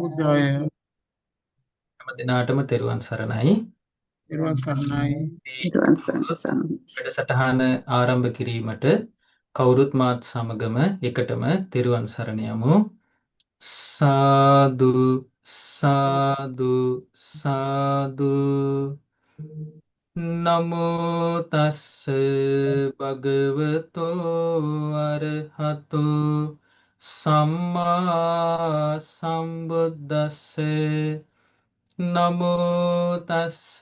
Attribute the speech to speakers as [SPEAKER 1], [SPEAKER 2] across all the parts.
[SPEAKER 1] ජය
[SPEAKER 2] හැම දිනාටම තෙරුවන් සරණයි.
[SPEAKER 1] නිර්වන් සරණයි.
[SPEAKER 2] මේ
[SPEAKER 3] නිර්වාණ සරණයි.
[SPEAKER 2] වැඩසටහන ආරම්භ කිරීමට කවුරුත් මාත් සමගම එකටම තෙරුවන් සරණ යමු. සාදු සාදු සාදු. නමෝ තස්ස භගවතෝ අරහතෝ සම්මා සම්බුද්දස්ස. නමෝ තස්ස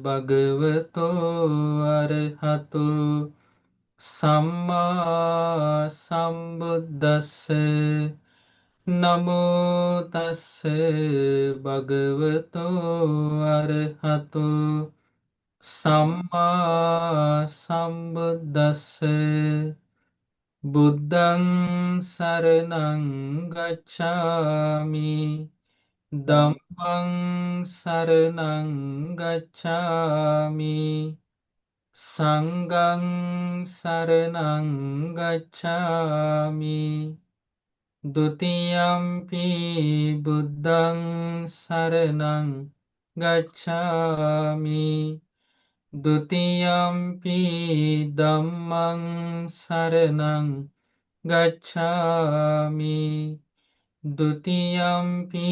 [SPEAKER 2] භගවතෝ අරහතෝ සම්මා සම්බුද්දස්ස. නමෝ තස්ස භගවතෝ අරහතෝ සම්මා සම්බුද්දස්ස. බුද්ධං සරණං ගච්ඡාමි ධම්මං සරණං ගච්ඡාමි සංඝං සරණං ගච්ඡාමි ဒ ුතියම්පි බුද්ධං සරණං ගච්ඡාමි ဒ ුතියම්පි ධම්මං සරණං ගච්ඡාමි ဒ ුතියම්පි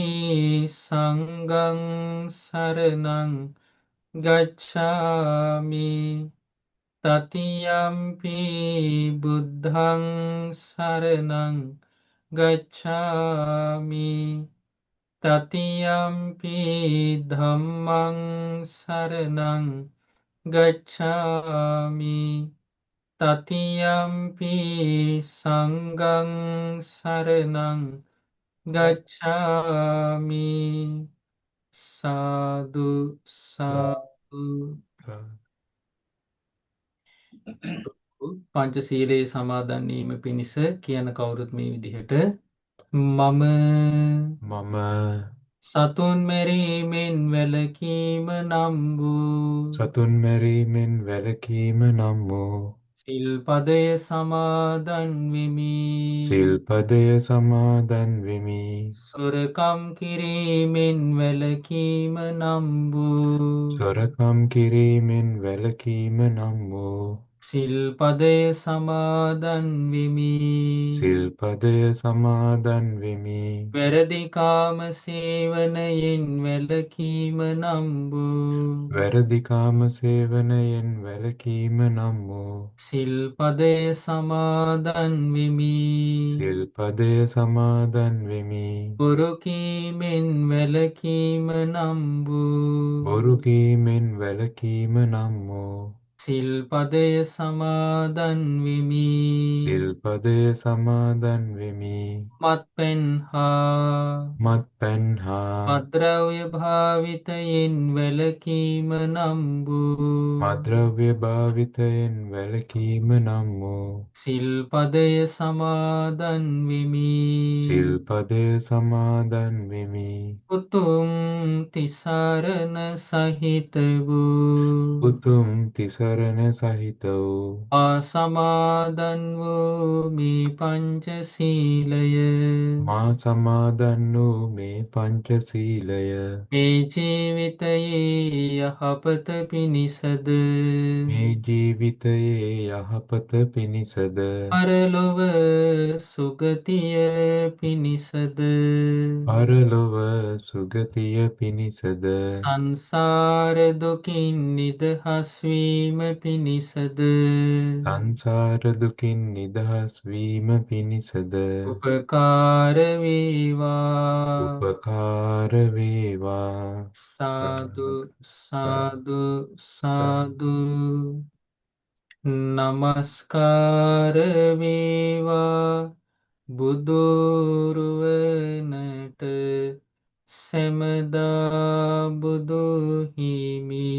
[SPEAKER 2] සංඝං සරණං ගච්ඡාමි တ තියම්පි බුද්ධං සරණං ගච්ඡාමි တ තියම්පි ධම්මං සරණං ගච්ඡාමි တ තියම්පි සංඝං සරණං ගච්ඡාමි. සාදු සාදු. පංචශීලයේ සමාදන් වීම පිණිස කියන කවුරුත් මේ විදිහට මම සතුන් මැරීමෙන් වැළකීම නම් වූ
[SPEAKER 4] සතුන් මැරීමෙන් වැළකීම නම් වූ
[SPEAKER 2] සිල්පදය සමාදන් වෙමි.
[SPEAKER 4] සිල්පදය සමාදන් වෙමි.
[SPEAKER 2] සොරකම් කිරීමෙන් වැළකීම නම් වූ
[SPEAKER 4] සොරකම් කිරීමෙන් වැළකීම නම් වූ
[SPEAKER 2] සිල්පදය සමාදන් වෙමි.
[SPEAKER 4] සිල්පදය සමාදන් වෙමි.
[SPEAKER 2] වැරදිකාම සේවනයෙන් වැළකීම නම් වූ
[SPEAKER 4] වැරදිකාම සේවනයෙන් වැළකීම නම් වූ
[SPEAKER 2] සිල්පදය සමාදන් වෙමි.
[SPEAKER 4] සිල්පදය සමාදන් වෙමි.
[SPEAKER 2] බොරු කීමෙන් වැළකීම නම් වූ
[SPEAKER 4] බොරු කීමෙන් වැළකීම නම් වූ
[SPEAKER 2] සිල්පදය සමාදන් වෙමි.
[SPEAKER 4] සිල්පදය සමාදන් වෙමි.
[SPEAKER 2] මත්පැන් හා
[SPEAKER 4] මත්පැන් හා
[SPEAKER 2] මද්‍රව්‍ය භාවිතයෙන් වැළකීම නම් වූ
[SPEAKER 4] මද්‍රව්‍ය භාවිතයෙන් වැළකීම නම් වූ
[SPEAKER 2] සිල්පදය සමාදන් වෙමි.
[SPEAKER 4] සිල්පදය සමාදන් වෙමි.
[SPEAKER 2] උතුම් තිසරණ සහිත වූ
[SPEAKER 4] උතුම් තිසරණ සහිත වූ
[SPEAKER 2] ආසමාදන් වූ මේ පංචශීලය
[SPEAKER 4] මා සමාදන් වූ මේ පංචශීලය
[SPEAKER 2] මේ ජීවිතයේ යහපත පිණිසද
[SPEAKER 4] මේ ජීවිතයේ යහපත පිණිසද
[SPEAKER 2] පරලොව සුගතිය පිණිසද
[SPEAKER 4] පරලොව සුගතිය පිණිසද
[SPEAKER 2] සංසාර දුකින් නිදහස් වීම පිණිසද
[SPEAKER 4] සංසාර දුකින් නිදහස් වීම පිණිසද
[SPEAKER 2] උපකාර වේවා.
[SPEAKER 4] උපකාර වේවා.
[SPEAKER 2] සාදු සාදු සාදු. නමස්කාර වේවා බුදුරුවනට සැමදා බුදු හිමි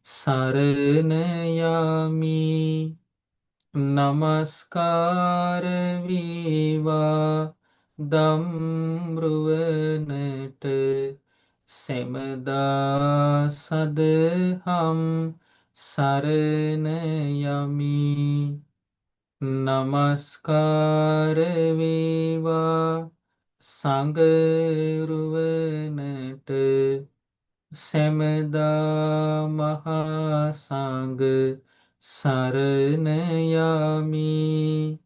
[SPEAKER 2] සරණ යමි. නමස්කාර වේවා ධම්රුවනට සැමදා සදහම් සරණ යමි. නමස්කාර වේවා සංගරුවනට සැමදා මහා සංඝ සරණ යමි.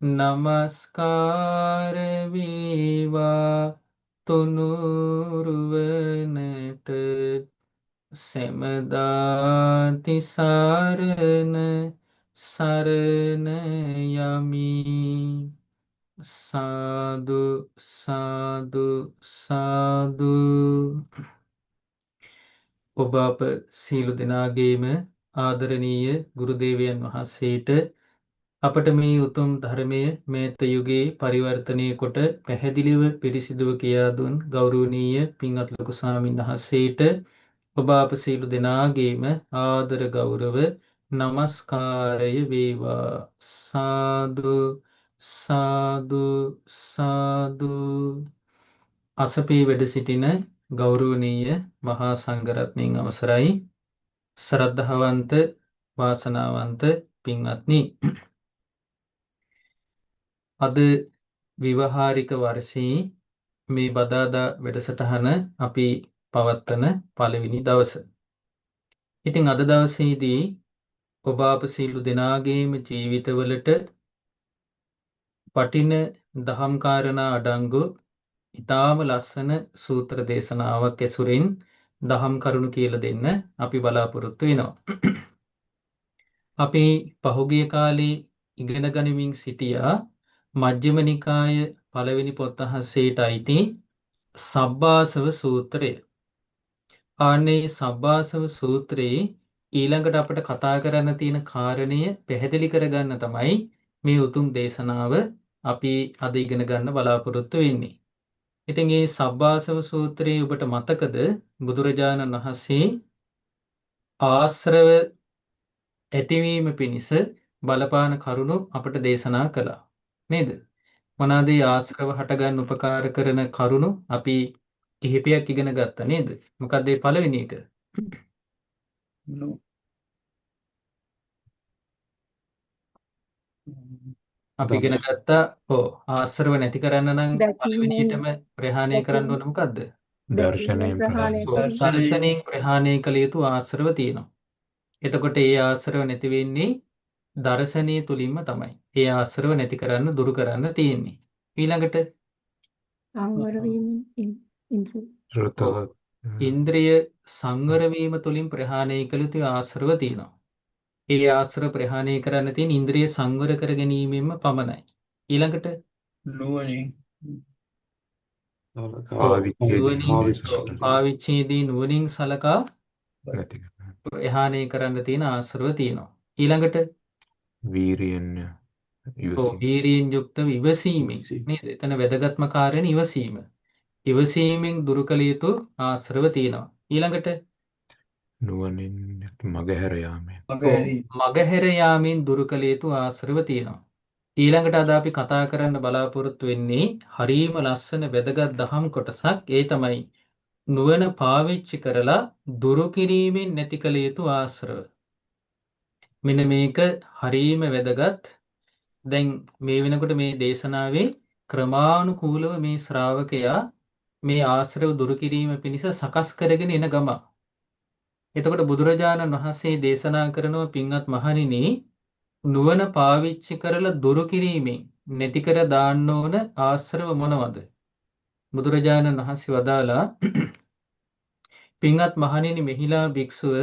[SPEAKER 2] නමස්කාර වේවා තුනුරුවනට සැමදා තිසරණ සරණ යමි. සාදු සාදු සාදු. ඔබ අප සීල දෙනාගේම ආදරණීය ගුරුදේවයන් වහන්සේට අපට මේ උතුම් ධර්මය මේත යුගයේ පරිවර්තනය කොට පැහැදිලිව පිරිසිදුව කියා දුන් ගෞරවනීය පින්වත් ලොකු ස්වාමීන් වහන්සේට ඔබ අප සීල දෙනාගේම ආදර ගෞරව නමස්කාරය වේවා. සාදු සාදු සාදු. අසපේ වැඩ සිටින ගෞරවනීය මහා සංඝරත්නයන් අවසරයි. ශ්‍රද්ධාවන්ත වාසනාවන්ත පින්වත්නි, අද විවහාරික වර්ෂයේ මේ බදාදා වැඩසටහන අපි පවත්වන පළවෙනි දවස. ඉතින් අද දවසේදී ඔබ අප සියලු දෙනාගේම ජීවිතවලට වටින දහම් කාරණා අඩංගු ඉතාම ලස්සන සූත්‍ර දේශනාවක් ඇසුරින් දහම් කරුණු කියලා දෙන්න අපි බලාපොරොත්තු වෙනවා. අපි පහුගිය කාලේ ඉගෙන ගනිමින් සිටියා මජ්ක්‍ධිම නිකාය පළවෙනි පොත් අහසේට අයිති සබ්බාසව සූත්‍රය. ආන්නේ සබ්බාසව සූත්‍රයේ ඊළඟට අපිට කතා කරන්න තියෙන කාරණය පැහැදිලි කරගන්න තමයි මේ උතුම් දේශනාව අපි අද ඉගෙන ගන්න බලාපොරොත්තු වෙන්නේ. ඉතින් මේ සබ්බාසව සූත්‍රයේ ඔබට මතකද බුදුරජාණන් වහන්සේ ආශ්‍රව ඇතිවීම පිණිස බලපාන කරුණු අපට දේශනා කළා නේද? මොනවාද ආශ්‍රව හටගන්න උපකාර කරන කරුණු? අපි කිහිපයක් ඉගෙන ගත්තා නේද? මොකක්ද මේ පළවෙනි එක? අපි ඉගෙන ගත්තා ආශ්‍රව නැති කරන්න නම් පළවෙනියටම ප්‍රහාණය කරන්න ඕන මොකද්ද?
[SPEAKER 4] දර්ශනයෙන් ප්‍රහාණය
[SPEAKER 2] දර්ශනයෙන් ප්‍රහාණය කළ යුතු ආශ්‍රව තියෙනවා. එතකොට ඒ ආශ්‍රව නැති වෙන්නේ දර්ශනීය තුලින්ම තමයි. ඒ ආශ්‍රව නැති කරන්න දුරු කරන්න තියෙන්නේ. ඊළඟට
[SPEAKER 3] සංවර වීමෙන්
[SPEAKER 2] ඉන්ද්‍රිය සංවර වීම තුලින් ප්‍රහාණය කළ යුතු ආශ්‍රව තියෙනවා. ඒ ආශ්‍රව ප්‍රහාණය කරන්න තියෙන ඉන්ද්‍රිය සංවර කර ගැනීමෙන්ම පමණයි. ඊළඟට පාවිච්චේදී නුවණින් සලකා ප්‍රහාණය කරන්න තියෙන ආශ්‍රව තියෙනවා. ඊළඟට
[SPEAKER 4] වීරියෙන්
[SPEAKER 2] වීරියෙන් යුක්තව ඉවසීමෙන් නේද? එතන වැදගත්ම කාරණේ ඉවසීම. ඉවසීමෙන් දුරු කළ යුතු ආශ්‍රව තියෙනවා. ඊළඟට
[SPEAKER 4] නුවණින් මගහැර යාමෙන්
[SPEAKER 2] මගහැර යාමෙන් දුරු කළ යුතු ආශ්‍රව තියෙනවා. ඊළඟට අද අපි කතා කරන්න බලාපොරොත්තු වෙන්නේ හරීම ලස්සන වැදගත් දහම් කොටසක්. ඒ තමයි නුවණ පාවිච්චි කරලා දුරු කිරීමෙන් නැති කළ යුතු ආශ්‍රව. මෙන්න මේක හරීම වැදගත්. දැන් මේ වෙනකොට මේ දේශනාවේ ක්‍රමානුකූලව මේ ශ්‍රාවකයා මේ ආශ්‍රව දුරු කිරීම පිණිස සකස් කරගෙන එන ගම. එතකොට බුදුරජාණන් වහන්සේ දේශනා කරනවා පින්වත් මහණෙනි, නුවණ පාවිච්චි කරලා දුරු කිරීමෙන් නැති කර දාන්න ඕන ආශ්‍රව මොනවද? බුදුරජාණන් වහන්සේ වදාලා පින්වත් මහණෙනි, මෙහිලා භික්ෂුව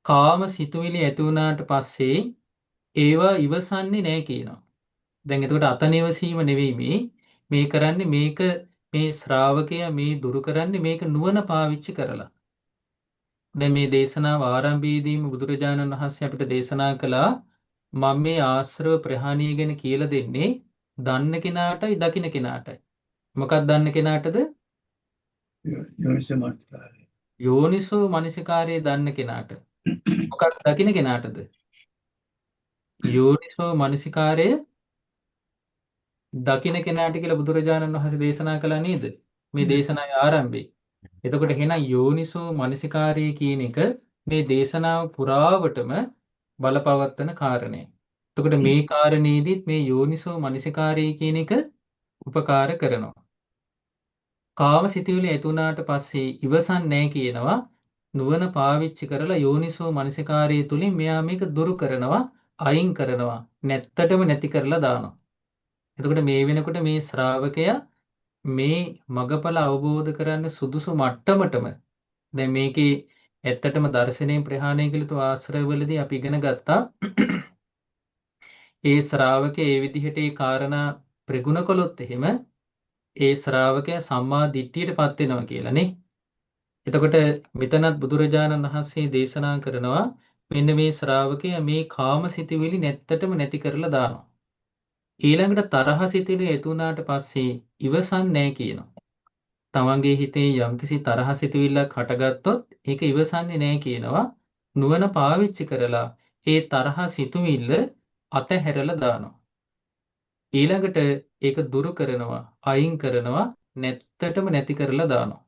[SPEAKER 2] කාම සිතුවිලි ඇති වුණාට පස්සේ ඒවා ඉවසන්නේ නැහැ කියනවා. දැන් එතකොට අතනිවසීම නෙවෙයි මේ කරන්නේ, මේක මේ ශ්‍රාවකයා මේ දුරු කරන්නේ මේක නුවණ පාවිච්චි කරලා. දැන් මේ දේශනාව ආරම්භයේදීම බුදුරජාණන් වහන්සේ අපිට දේශනා කළා මම මේ ආශ්‍රව ප්‍රහාණය ගැන කියලා දෙන්නේ දන්න කෙනාටයි දකින්න කෙනාටයි. මොකක්ද දන්න කෙනාටද? යෝනිසෝ මනසිකාරයේ දන්න කෙනාට. මොකක්ද දකින්න කෙනාටද? යෝනිසෝ මනසිකාරය දකින්න කෙනාට කියලා බුදුරජාණන් වහන්සේ දේශනා කළා නේද? මේ දේශනාවේ ආරම්භයේ. එතකොට එහෙනම් යෝනිසෝ මනසිකාරය කියන එක මේ දේශනාව පුරාවටම බලපවත්වන කාරණය. එතකොට මේ කාරණේදීත් මේ යෝනිසෝ මනසිකාරය කියන එක උපකාර කරනවා. කාම සිතුවිලි ඇති වුණාට පස්සේ ඉවසන්නේ නැහැ කියනවා. නුවණ පාවිච්චි කරලා යෝනිසෝ මනසිකාරය තුලින් මෙයා මේක දුරු කරනවා, අයින් කරනවා, නැත්තටම නැති කරලා දානවා. එතකොට මේ වෙනකොට මේ ශ්‍රාවකයා මේ මගඵල අවබෝධ කරන්න සුදුසු මට්ටමටම දැන් මේකේ ඇත්තටම දර්ශනීය ප්‍රහාණය කියලා ආශ්‍රයවලදී අපි ඉගෙන ගත්තා. ඒ ශ්‍රාවකයා ඒ විදිහට ඒ කාරණා ප්‍රගුණ කළොත් එහෙම ඒ ශ්‍රාවකයා සම්මා දිට්ඨියටපත් වෙනවා කියලා නේ. එතකොට මෙතනත් බුදුරජාණන් වහන්සේ දේශනා කරනවා මෙන්න මේ ශ්‍රාවකයා මේ කාම සිතුවිලි නැත්තටම නැති කරලා දානවා. ඊළඟට තරහ සිතුවිලි ඇති වුණාට පස්සේ ඉවසන්නේ නැහැ කියනවා. තමන්ගේ හිතේ යම්කිසි තරහ සිතුවිල්ලක් හටගත්තොත් ඒක ඉවසන්නේ නැහැ කියනවා. නුවණ පාවිච්චි කරලා ඒ තරහ සිතුවිල්ල අතහැරලා දානවා. ඊළඟට ඒක දුරු කරනවා, අයින් කරනවා, නැත්තටම නැති කරලා දානවා.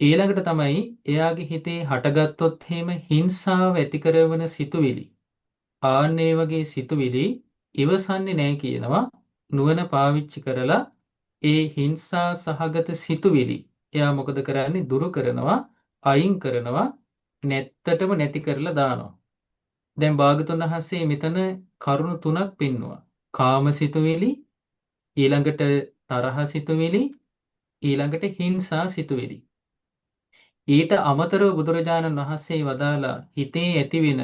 [SPEAKER 2] ඊළඟට තමයි එයාගේ හිතේ හටගත්තොත් එහෙම හිංසාව ඇති කරන සිතුවිලි. ආන්නේ වගේ සිතුවිලි ඉවසන්නේ නැහැ කියනවා. නුවණ පාවිච්චි කරලා ඒ හිංසා සහගත සිතුවිලි එයා මොකද කරන්නේ? දුරු කරනවා, අයින් කරනවා, නැත්තටම නැති කරලා දානවා. දැන් භාගතුන් වහන්සේ මෙතන කරුණු තුනක් පෙන්වුවා. කාම සිතුවිලි, ඊළඟට තරහ සිතුවිලි, ඊළඟට හිංසා සිතුවිලි. ඊට අමතරව බුදුරජාණන් වහන්සේ වදාලා හිතේ ඇතිවෙන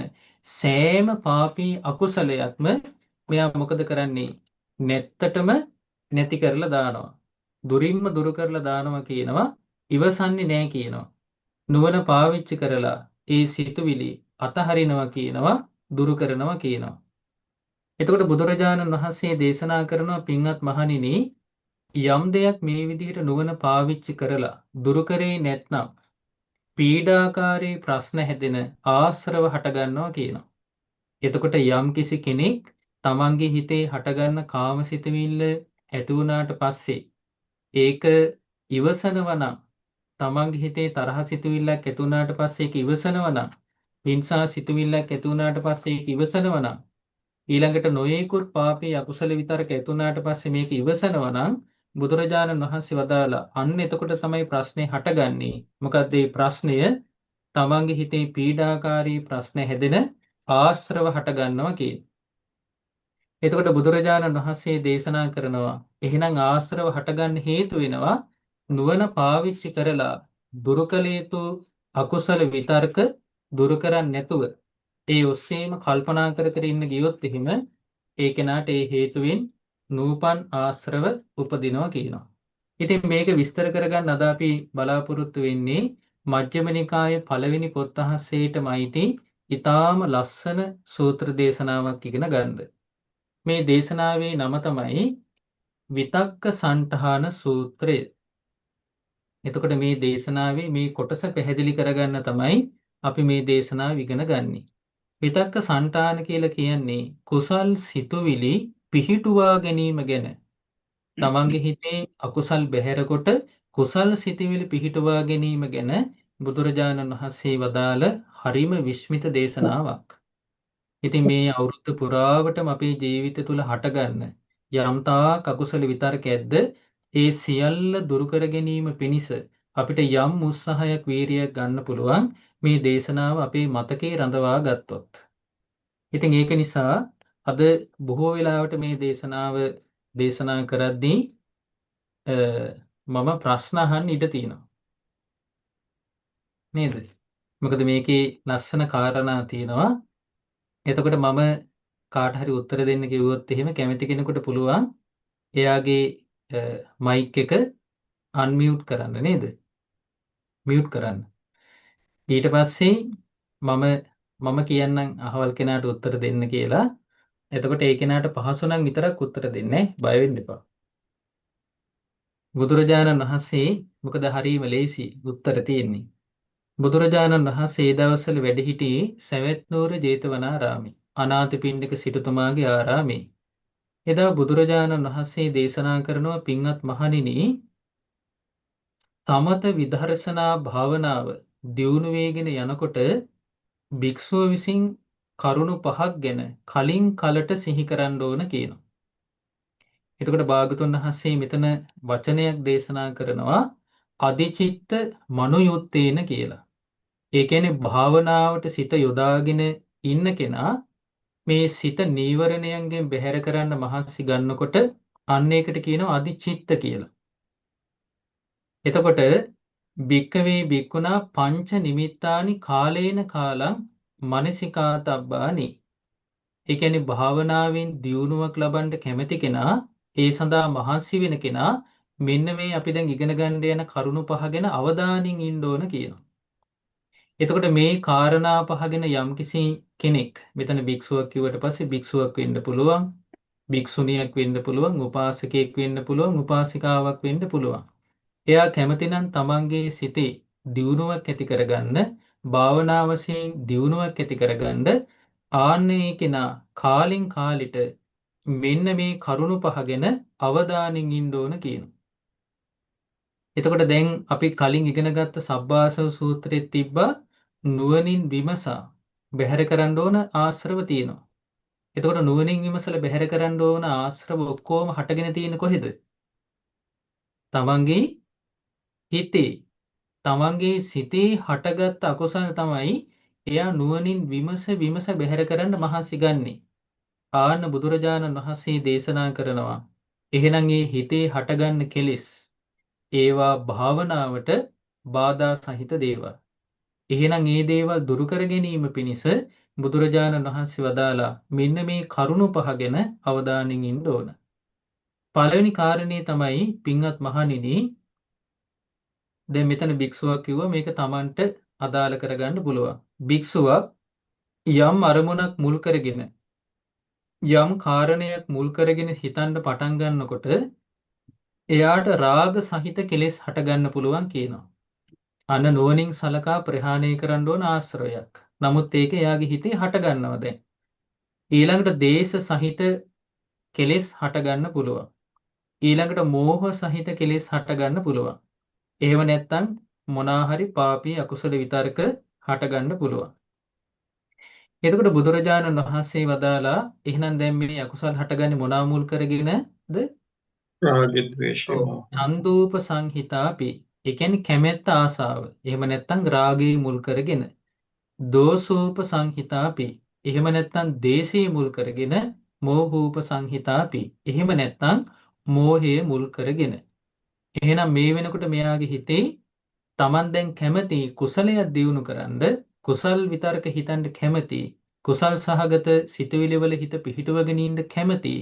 [SPEAKER 2] සෑම පාපී අකුසලයක්ම මෙයා මොකද කරන්නේ? නැත්තටම නැති කරලා දානවා. දුරින්ම දුරු කරලා දානවා කියනවා. ඉවසන්නේ නැහැ කියනවා. නුවණ පාවිච්චි කරලා ඒ සිතුවිලි අතහරිනවා කියනවා, දුරු කරනවා කියනවා. එතකොට බුදුරජාණන් වහන්සේ දේශනා කරනවා පින්වත් මහණෙනි යම් දෙයක් මේ විදිහට නුවණ පාවිච්චි කරලා දුරු කරේ නැත්නම් පීඩාකාරී ප්‍රශ්න හැදෙන ආශ්‍රව හට ගන්නවා කියනවා. එතකොට යම් කිසි කෙනෙක් තමන්ගේ හිතේ හටගන්න කාමසිතවිල්ල ඇති වුණාට පස්සේ ඒක ඉවසනවා නම් තමන්ගේ හිතේ තරහ සිතුවිල්ලක් ඇති වුණාට පස්සේ ඒක ඉවසනවා නම් හිංසා සිතුවිල්ලක් ඇති වුණාට පස්සේ ඒක ඉවසනවා නම් ඊළඟට නොයෙකුත් පාපී අකුසල විතරක ඇති වුණාට පස්සේ මේක ඉවසනවා නම් බුදුරජාණන් වහන්සේ වදාලා අන්න එතකොට තමයි ප්‍රශ්නේ හටගන්නේ. මොකද මේ ප්‍රශ්නය තමන්ගේ හිතේ පීඩාකාරී ප්‍රශ්න හැදෙන ආශ්‍රව හට ගන්නවා කියන්නේ. එතකොට බුදුරජාණන් වහන්සේ දේශනා කරනවා එහෙනම් ආශ්‍රව හටගන්න හේතු වෙනවා නුවණ පාවිච්චි කරලා දුරු කළ යුතු අකුසල විතර්ක දුරු කරන්නේ නැතුව ඒ ඔස්සේම කල්පනා කර කර ඉන්න ගියොත් එහෙම ඒ කෙනාට ඒ හේතුවෙන් නූපන් ආශ්‍රව උපදිනවා කියනවා. ඉතින් මේක විස්තර කරගන්න අද අපි බලාපොරොත්තු වෙන්නේ මජ්ක්‍ධිම නිකායේ පළවෙනි පොත්හසේටමයිති ඊටාම ලස්සන සූත්‍ර දේශනාවක් ඉගෙන ගන්න. මේ දේශනාවේ නම තමයි විතක්ක සණ්ඨාන සූත්‍රය. එතකොට මේ දේශනාවේ මේ කොටස පැහැදිලි කරගන්න තමයි අපි මේ දේශනාව ඉගෙන ගන්නේ. විතක්ක සණ්ඨාන කියලා කියන්නේ කුසල් සිතුවිලි පිහිටුවා ගැනීම ගැන. තමන්ගේ හිතේ අකුසල් බැහැර කොට කුසල් සිතුවිලි පිහිටුවා ගැනීම ගැන බුදුරජාණන් වහන්සේ වදාළ හරිම විස්මිත දේශනාවක්. ඉතින් මේ අවුරුදු පුරාවටම අපේ ජීවිත තුළ හටගන්න යම්තාක් අකුසල විතරක ඇද්ද ඒ සියල්ල දුරු කර ගැනීම පිණිස අපිට යම් උත්සාහයක් වීරියක් ගන්න පුළුවන් මේ දේශනාව අපේ මතකේ රඳවා ගත්තොත්. ඉතින් ඒක නිසා අද බොහෝ වෙලාවට මේ දේශනාව දේශනා කරද්දී මම ප්‍රශ්න අහන්න ඉඩ තියෙනවා. නේද? මොකද මේකේ ලස්සන කාරණා තියෙනවා. එතකොට මම කාට හරි උත්තර දෙන්න කිව්වොත් එහෙම කැමති කෙනෙකුට පුළුවන් එයාගේ මයික් එක අන්මියුට් කරන්න නේද? මියුට් කරන්න. ඊට පස්සේ මම කියන්නම් අහවල් කෙනාට උත්තර දෙන්න කියලා. එතකොට ඒ කෙනාට පහසු නම් විතරක් උත්තර දෙන්නේ, බය වෙන්න එපා. බුදුරජාණන් වහන්සේ මොකද හරීම ලේසි උත්තර තියෙන්නේ. බුදුරජාණන් වහන්සේ ඒ දවස්වල වැඩ සිටියේ සවැත් නුවර ජේතවනාරාමේ, අනාථපිණ්ඩික සිටුතුමාගේ ආරාමේ. එදා බුදුරජාණන් වහන්සේ දේශනා කරනවා පින්වත් මහණෙනි, සමත විදර්ශනා භාවනාව දියුණු වේගෙන යනකොට භික්ෂුව විසින් කරුණු පහක් ගැන කලින් කලට සිහි කරන්න ඕන කියනවා. එතකොට භාගතුන් වහන්සේ මෙතන වචනයක් දේශනා කරනවා අධිචිත්ත මනුයුත්තේන කියලා. ඒ කියන්නේ භාවනාවට සිත යොදාගෙන ඉන්න කෙනා මේ සිත නීවරණයන්ගෙන් බැහැර කරන්න මහන්සි ගන්නකොට අන්න ඒකට කියනවා අධිචිත්ත කියලා. එතකොට භික්කවේ භික්ඛුනා පංච නිමිත්තානි කාලේන කාලං මනසිකාතබ්බානි. ඒ කියන්නේ භාවනාවෙන් දියුණුවක් ලබන්න කැමති කෙනා, ඒ සඳහා මහන්සි වෙන කෙනා මෙන්න මේ අපි දැන් ඉගෙන ගන්න යන කරුණු පහ ගැන අවධානයෙන් ඉන්න ඕන කියනවා. එතකොට මේ කාරණා පහ ගැන යම්කිසි කෙනෙක්, මෙතන භික්ෂුවක් කිව්වට පස්සේ භික්ෂුවක් වෙන්න පුළුවන්, භික්ෂුණියක් වෙන්න පුළුවන්, උපාසකයෙක් වෙන්න පුළුවන්, උපාසිකාවක් වෙන්න පුළුවන්. එයා කැමතිනම් තමන්ගේ සිතේ දියුණුවක් ඇති කරගන්න, භාවනා වශයෙන් දියුණුවක් ඇති කරගන්න ආන්නේ කෙනා කාලින් කාලිට මෙන්න මේ කරුණු පහ ගැන අවධානයෙන් ඉන්න ඕන කියනවා. එතකොට දැන් අපි කලින් ඉගෙන ගත්ත සබ්බාසව සූත්‍රයේ තිබ්බා නුවණින් විමසා බැහැර කරන්න ඕන ආශ්‍රව තියෙනවා. එතකොට නුවණින් විමසලා බැහැර කරන්න ඕන ආශ්‍රව ඔක්කොම හටගෙන තියෙන්නේ කොහෙද? තමන්ගේ හිතේ. තමන්ගේ සිතේ හටගත් අකුසල තමයි එයා නුවණින් විමස බැහැර කරන්න මහන්සි ගන්නේ. ආන්න බුදුරජාණන් වහන්සේ දේශනා කරනවා. එහෙනම් ඒ හිතේ හටගන්න කෙලෙස් ඒවා භාවනාවට බාධා සහිත දේවල්. එහෙනම් ඒ දේවල් දුරු කර ගැනීම පිණිස බුදුරජාණන් වහන්සේ වදාලා මෙන්න මේ කරුණු පහ ගැන අවධානයෙන් ඉන්න ඕන. පළවෙනි කාරණේ තමයි පින්වත් මහණෙනි, දැන් මෙතන භික්ෂුවක් කිව්වා මේක Tamanට අදාළ කරගන්න පුළුවන්. භික්ෂුවක් යම් අරමුණක් මුල් කරගෙන යම් කාරණයක් මුල් කරගෙන හිතන්න පටන් ගන්නකොට එයාට රාග සහිත කෙලෙස් හටගන්න පුළුවන් කියනවා. අන්න නුවණින් සලකා ප්‍රහාණය කරන්න ඕන ආශ්‍රවයක්. නමුත් ඒක එයාගේ හිතේ හටගන්නවා දැන්. ඊළඟට දේශ සහිත කෙලෙස් හටගන්න පුළුවන්. ඊළඟට මෝහ සහිත කෙලෙස් හටගන්න පුළුවන්. එහෙම නැත්නම් මොනවා හරි පාපී අකුසල විතර්ක හටගන්න පුළුවන්. එතකොට බුදුරජාණන් වහන්සේ වදාලා එහෙනම් දැන් මේ අකුසල් හටගන්නේ මොනවා මුල් කරගෙනද?
[SPEAKER 1] රාග ද්වේෂය
[SPEAKER 2] ඔව්.
[SPEAKER 1] මෝහ.
[SPEAKER 2] චන්දූප සංහිතාපි. ඒ කියන්නේ කැමැත්ත ආසාව. එහෙම නැත්නම් රාගය මුල් කරගෙන. දෝසූප සංහිතාපි. එහෙම නැත්නම් දේශය මුල් කරගෙන. මෝහූප සංහිතාපි. එහෙම නැත්නම් මෝහය මුල් කරගෙන. එහෙනම් මේ වෙනකොට මෙයාගේ හිතේ Taman දැන් කැමති කුසලයක් දියුණු කරන්න, කුසල් විතරක හිතන්න කැමති, කුසල් සහගත සිතුවිලි වල හිත පිහිටුවගෙන ඉන්න කැමති.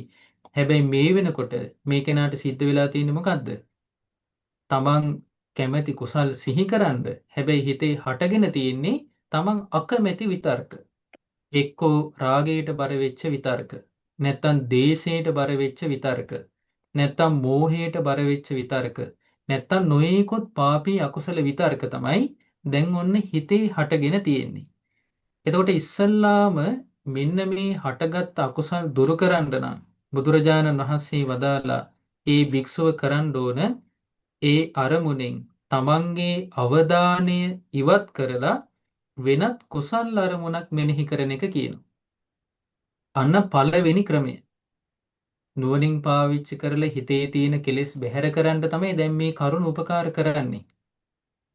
[SPEAKER 2] හැබැයි මේ වෙනකොට මේ කෙනාට සිද්ධ වෙලා තියෙන්නේ මොකද්ද? Taman කැමති කුසල් සිහි කරන්න, හැබැයි හිතේ හටගෙන තියෙන්නේ Taman අකමැති විතර්ක. එක්කෝ රාගයට බර වෙච්ච විතර්ක, නැත්නම් දේශයට බර වෙච්ච විතර්ක, නැත්නම් මෝහයට බර වෙච්ච විතර්ක, නැත්නම් නොයේකොත් පාපී අකුසල විතර්ක තමයි දැන් ඔන්න හිතේ හටගෙන තියෙන්නේ. එතකොට ඉස්සල්ලාම මෙන්න මේ හටගත් අකුසල් දුරු කරන්න නම් බුදුරජාණන් වහන්සේ වදාලා ඒ භික්ෂුව කරන්න ඕන ඒ අරමුණෙන් තමන්ගේ අවධානය ඉවත් කරලා වෙනත් කුසල් අරමුණක් මෙනෙහි කරන එක කියනවා. අන්න පළවෙනි ක්‍රමය. නුවණින් පාවිච්චි කරලා හිතේ තියෙන කෙලෙස් බැහැර කරන්න තමයි දැන් මේ කරුණ උපකාර කරන්නේ.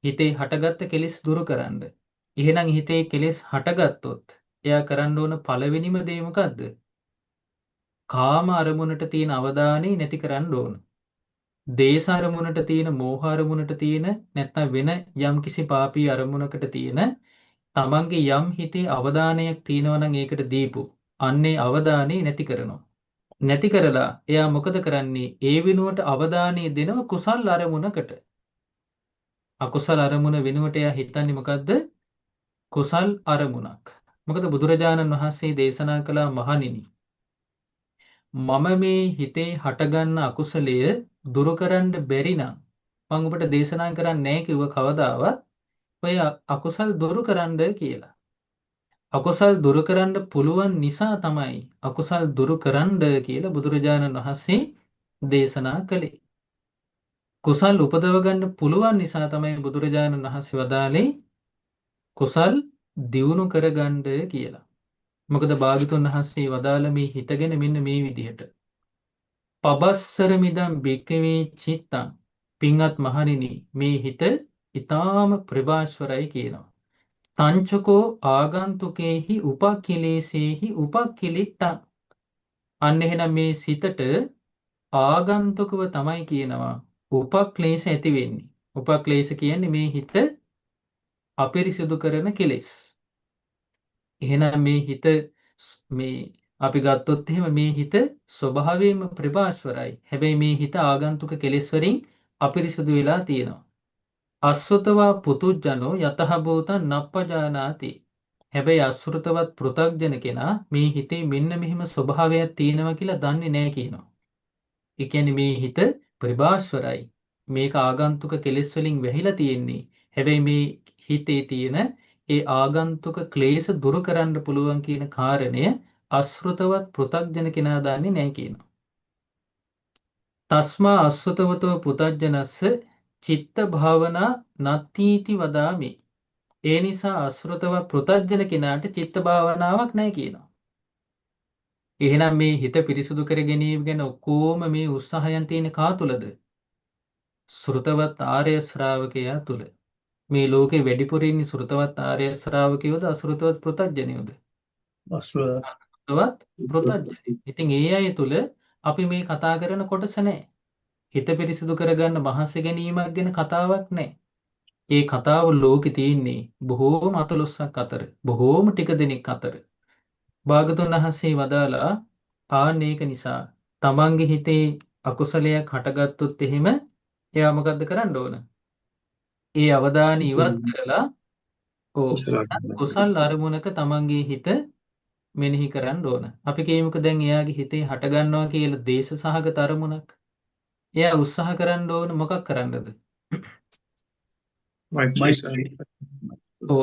[SPEAKER 2] හිතේ හටගත්ත කෙලෙස් දුරු කරන්න. එහෙනම් හිතේ කෙලෙස් හටගත්තොත් එයා කරන්න ඕන පළවෙනිම දේ මොකද්ද? කාම අරමුණට තියෙන අවධානය නැති කරන්න ඕන. දේශ අරමුණට තියෙන, මෝහ අරමුණට තියෙන, නැත්නම් වෙන යම්කිසි පාපී අරමුණකට තියෙන තමන්ගේ යම් හිතේ අවධානයක් තියෙනවා නම් ඒකට දීපු අන්නේ අවධානය නැති කරනවා. නැති කරලා එයා මොකද කරන්නේ? ඒ වෙනුවට අවධානය දෙනව කුසල් අරමුණකට. අකුසල අරමුණ වෙනුවට එයා හිතන්නේ මොකද්ද? කුසල් අරමුණක්. මොකද බුදුරජාණන් වහන්සේ දේශනා කළා මහණෙනි, මම මේ හිතේ හටගන්න අකුසලය දුරු කරන්න බැරි නම් මම ඔබට දේශනා කරන්නේ නැහැ කිව්ව කවදාවත් ඔය අකුසල් දුරු කරන්න කියලා. අකුසල් දුරු කරන්න පුළුවන් නිසා තමයි අකුසල් දුරු කරන්න කියලා බුදුරජාණන් වහන්සේ දේශනා කළේ. කුසල් උපදව ගන්න පුළුවන් නිසා තමයි බුදුරජාණන් වහන්සේ වදාළේ කුසල් දියුණු කරගන්න කියලා. මොකද භාග්‍යතුන් වහන්සේ වදාළ මේ හිතගෙන මෙන්න මේ විදිහට පබස්සර මිදම් භික්ඛවේ චිත්තං පින්වත් මහණෙනි මේ හිත ඊටාම ප්‍රභාස්වරයි කියනවා. තංචකෝ ආගන්තුකේහි උපක්ඛිලේසේහි උපක්ඛිලිට්ඨං. අන්න එහෙනම් මේ සිතට ආගන්තුකව තමයි කියනවා උපක්ලේශ ඇති වෙන්නේ. උපක්ලේශ කියන්නේ මේ හිත අපිරිසිදු කරන කෙලෙස්. එහෙනම් මේ හිත මේ අපි ගත්තොත් එහෙම මේ හිත ස්වභාවයෙන්ම ප්‍රභාස්වරයි. හැබැයි මේ හිත ආගන්තුක කෙලෙස් වලින් අපිරිසිදු වෙලා තියෙනවා. අසෘතවා පුතුජනෝ යතහ භූතං නප්පජානාති. හැබැයි අසෘතවත් පෘථග්ජන කෙනා මේ හිතේ මෙන්න මෙහෙම ස්වභාවයක් තියෙනවා කියලා දන්නේ නැහැ කියනවා. ඒ කියන්නේ මේ හිත ප්‍රභාස්වරයි. මේක ආගන්තුක කෙලෙස් වලින් වැහිලා තියෙන්නේ. හැබැයි මේ හිතේ තියෙන ඒ ආගන්තුක ක්ලේශ දුරු කරන්න පුළුවන් කියන කාරණය අසෘතවත් පෘථග්ජන කෙනා දන්නේ නැහැ කියනවා. තස්මා අසෘතවතෝ පෘථග්ජනස්ස චිත්ත භාවනා නත්ථීති වදාමි. ඒ නිසා අසෘතවත් පෘථග්ජන කෙනාට චිත්ත භාවනාවක් නැහැ කියනවා. එහෙනම් මේ හිත පිරිසුදු කර ගැනීම ගැන ඔක්කොම මේ උත්සාහයන් තියෙන කා තුලද? ශ්‍රුතවත් ආර්ය ශ්‍රාවකයා තුල. මේ ලෝකේ වැඩිපුර ඉන්නේ ශ්‍රුතවත් ආර්ය ශ්‍රාවකයෝද අශ්‍රුතවත් පෘථග්ජනයෝද? ශ්‍රුතවත් පෘථග්ජනයෝ. ඉතින් ඒ අය තුල අපි මේ කතා කරන කොටස නැහැ. හිත පිරිසුදු කරගන්න මහන්සි ගැනීමක් ගැන කතාවක් නැහැ. ඒ කතාව ලෝකේ තියෙන්නේ බොහෝම අතලොස්සක් අතර, බොහෝම ටික දෙනෙක් අතර. භාගතුන් වහන්සේ වදාලා ආන්න ඒක නිසා තමන්ගේ හිතේ අකුසලයක් හටගත්තොත් එහෙම එයා මොකද්ද කරන්න ඕන? ඒ අවධානය ඉවත් කරලා කුසල් අරමුණක තමන්ගේ හිත මෙනෙහි කරන්න ඕන. අපි කියමුකෝ දැන් එයාගේ හිතේ හට ගන්නවා කියලා දේශ සහගත අරමුණක්. එයා උත්සාහ කරන්න ඕන මොකක් කරන්නද?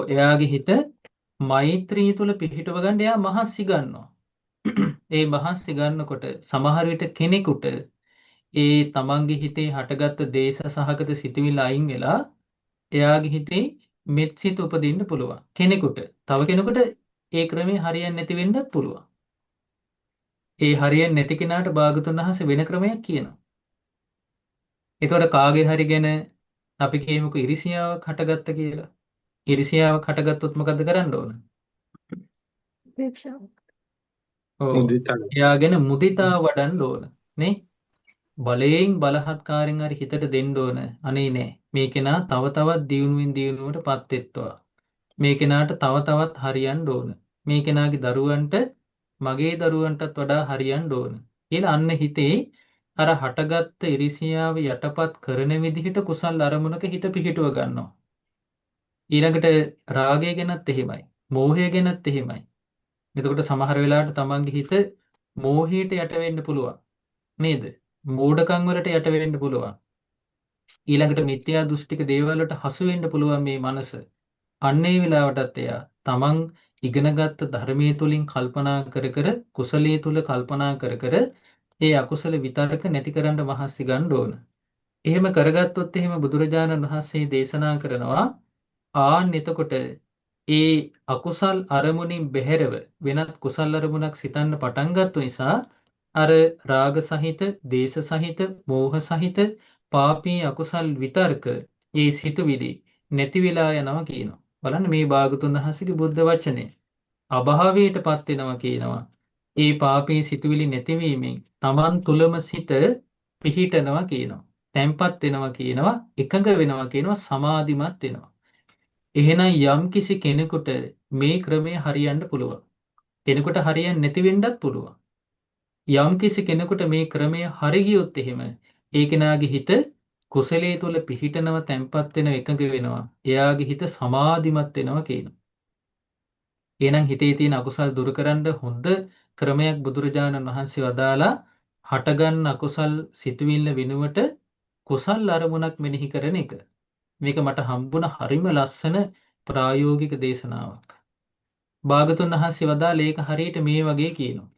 [SPEAKER 2] එයාගේ හිත මෛත්‍රී තුල පිහිටව ගන්න එයා මහන්සි ගන්නවා. ඒ මහන්සි ගන්නකොට සමහර විට කෙනෙකුට ඒ තමන්ගේ හිතේ හටගත්ත දේශ සහගත සිතුවිල්ල අයින් වෙලා එයාගේ හිතේ මෙත් සිත උපදින්න පුළුවන්. කෙනෙකුට තව කෙනෙකුට ඒ ක්‍රමේ හරියන්නේ නැති වෙන්නත් පුළුවන්. ඒ හරියන්නේ නැති කෙනාට භාගතුන් වහන්සේ වෙන ක්‍රමයක් කියනවා. ඒතකොට කාගේ හරි ගැන අපි කියමුකෝ ඉරිසියාවක් හටගත්ත කියලා. ඉරිසියාවක් හටගත්තොත් මොකද කරන්න ඕන?
[SPEAKER 3] උපේක්ෂාව.
[SPEAKER 2] එයා ගැන මුදිතා වඩන්න ඕන නේ? බලයෙන් බලහත්කාරයෙන් හරි හිතට දෙන්න ඕන. අනේ නෑ මේ කෙනා තව තවත් දියුණුවෙන් දියුණුවටපත් වෙත්වා. මේ කෙනාට තව තවත් හරියන්න ඕන. මේ කෙනාගේ දරුවන්ට මගේ දරුවන්ටත් වඩා හරියන්න ඕන කියලා අන්න හිතේ අර හටගත්ත ඉරිසියාව යටපත් කරන විදිහට කුසල් අරමුණක හිත පිහිටුව ගන්නවා. ඊළඟට රාගය ගැනත් එහෙමයි. මෝහය ගැනත් එහෙමයි. එතකොට සමහර වෙලාවට තමන්ගේ හිත මෝහයට යට වෙන්න පුළුවන්. නේද? මෝඩකම් වලට යට වෙන්න පුළුවන්. ඊළඟට මිත්‍යා දෘෂ්ටික දේවල් වලට හසු වෙන්න පුළුවන් මේ මනස. අන්නේ වෙලාවටත් එයා තමන් ඉගෙනගත්ත ධර්මයේ තුලින් කල්පනා කර කර කුසලයේ තුල කල්පනා කර කර ඒ අකුසල විතරක නැති කරන්න මහන්සි ගන්න ඕන. එහෙම කරගත්තොත් එහෙම බුදුරජාණන් වහන්සේ දේශනා කරනවා ආන් එතකොට ඒ අකුසල් අරමුණින් බැහැරව වෙනත් කුසල් අරමුණක් සිතන්න පටන් ගත්ත නිසා අර රාග සහිත, දේශ සහිත, මෝහ සහිත පාපී අකුසල් විතර්ක ඒ සිතුවිලි නැති වෙලා යනවා කියනවා. බලන්න මේ භාගතුන් වහන්සේගේ බුද්ධ වචනේ අභාවයටපත් වෙනවා කියනවා. ඒ පාපී සිතුවිලි නැතිවීමෙන් තමන් තුලම සිත පිහිටනවා කියනවා. තැම්පත් වෙනවා කියනවා, එකඟ වෙනවා කියනවා, සමාධිමත් වෙනවා. එහෙනම් යම් කිසි කෙනෙකුට මේ ක්‍රමය හරියන්න පුළුවන්. කෙනෙකුට හරියන්නේ නැති වෙන්නත් පුළුවන්. යම් කිසි කෙනෙකුට මේ ක්‍රමය හරි ගියොත් එහෙම ඒ කෙනාගේ හිත කුසලයේ තුල පිහිටනව, තැම්පත් වෙනව, එකඟ වෙනවා. එයාගේ හිත සමාධිමත් වෙනවා කියනවා. එහෙනම් හිතේ තියෙන අකුසල් දුරු කරන්න හොඳ ක්‍රමයක් බුදුරජාණන් වහන්සේ වදාලා හටගන්න අකුසල් සිතුවිල්ල වෙනුවට කුසල් අරමුණක් මෙනෙහි කරන එක. මේක මට හම්බුණ හරිම ලස්සන ප්‍රායෝගික දේශනාවක්. භාගතුන් වහන්සේ වදාළ ඒක හරියට මේ වගේ කියනවා.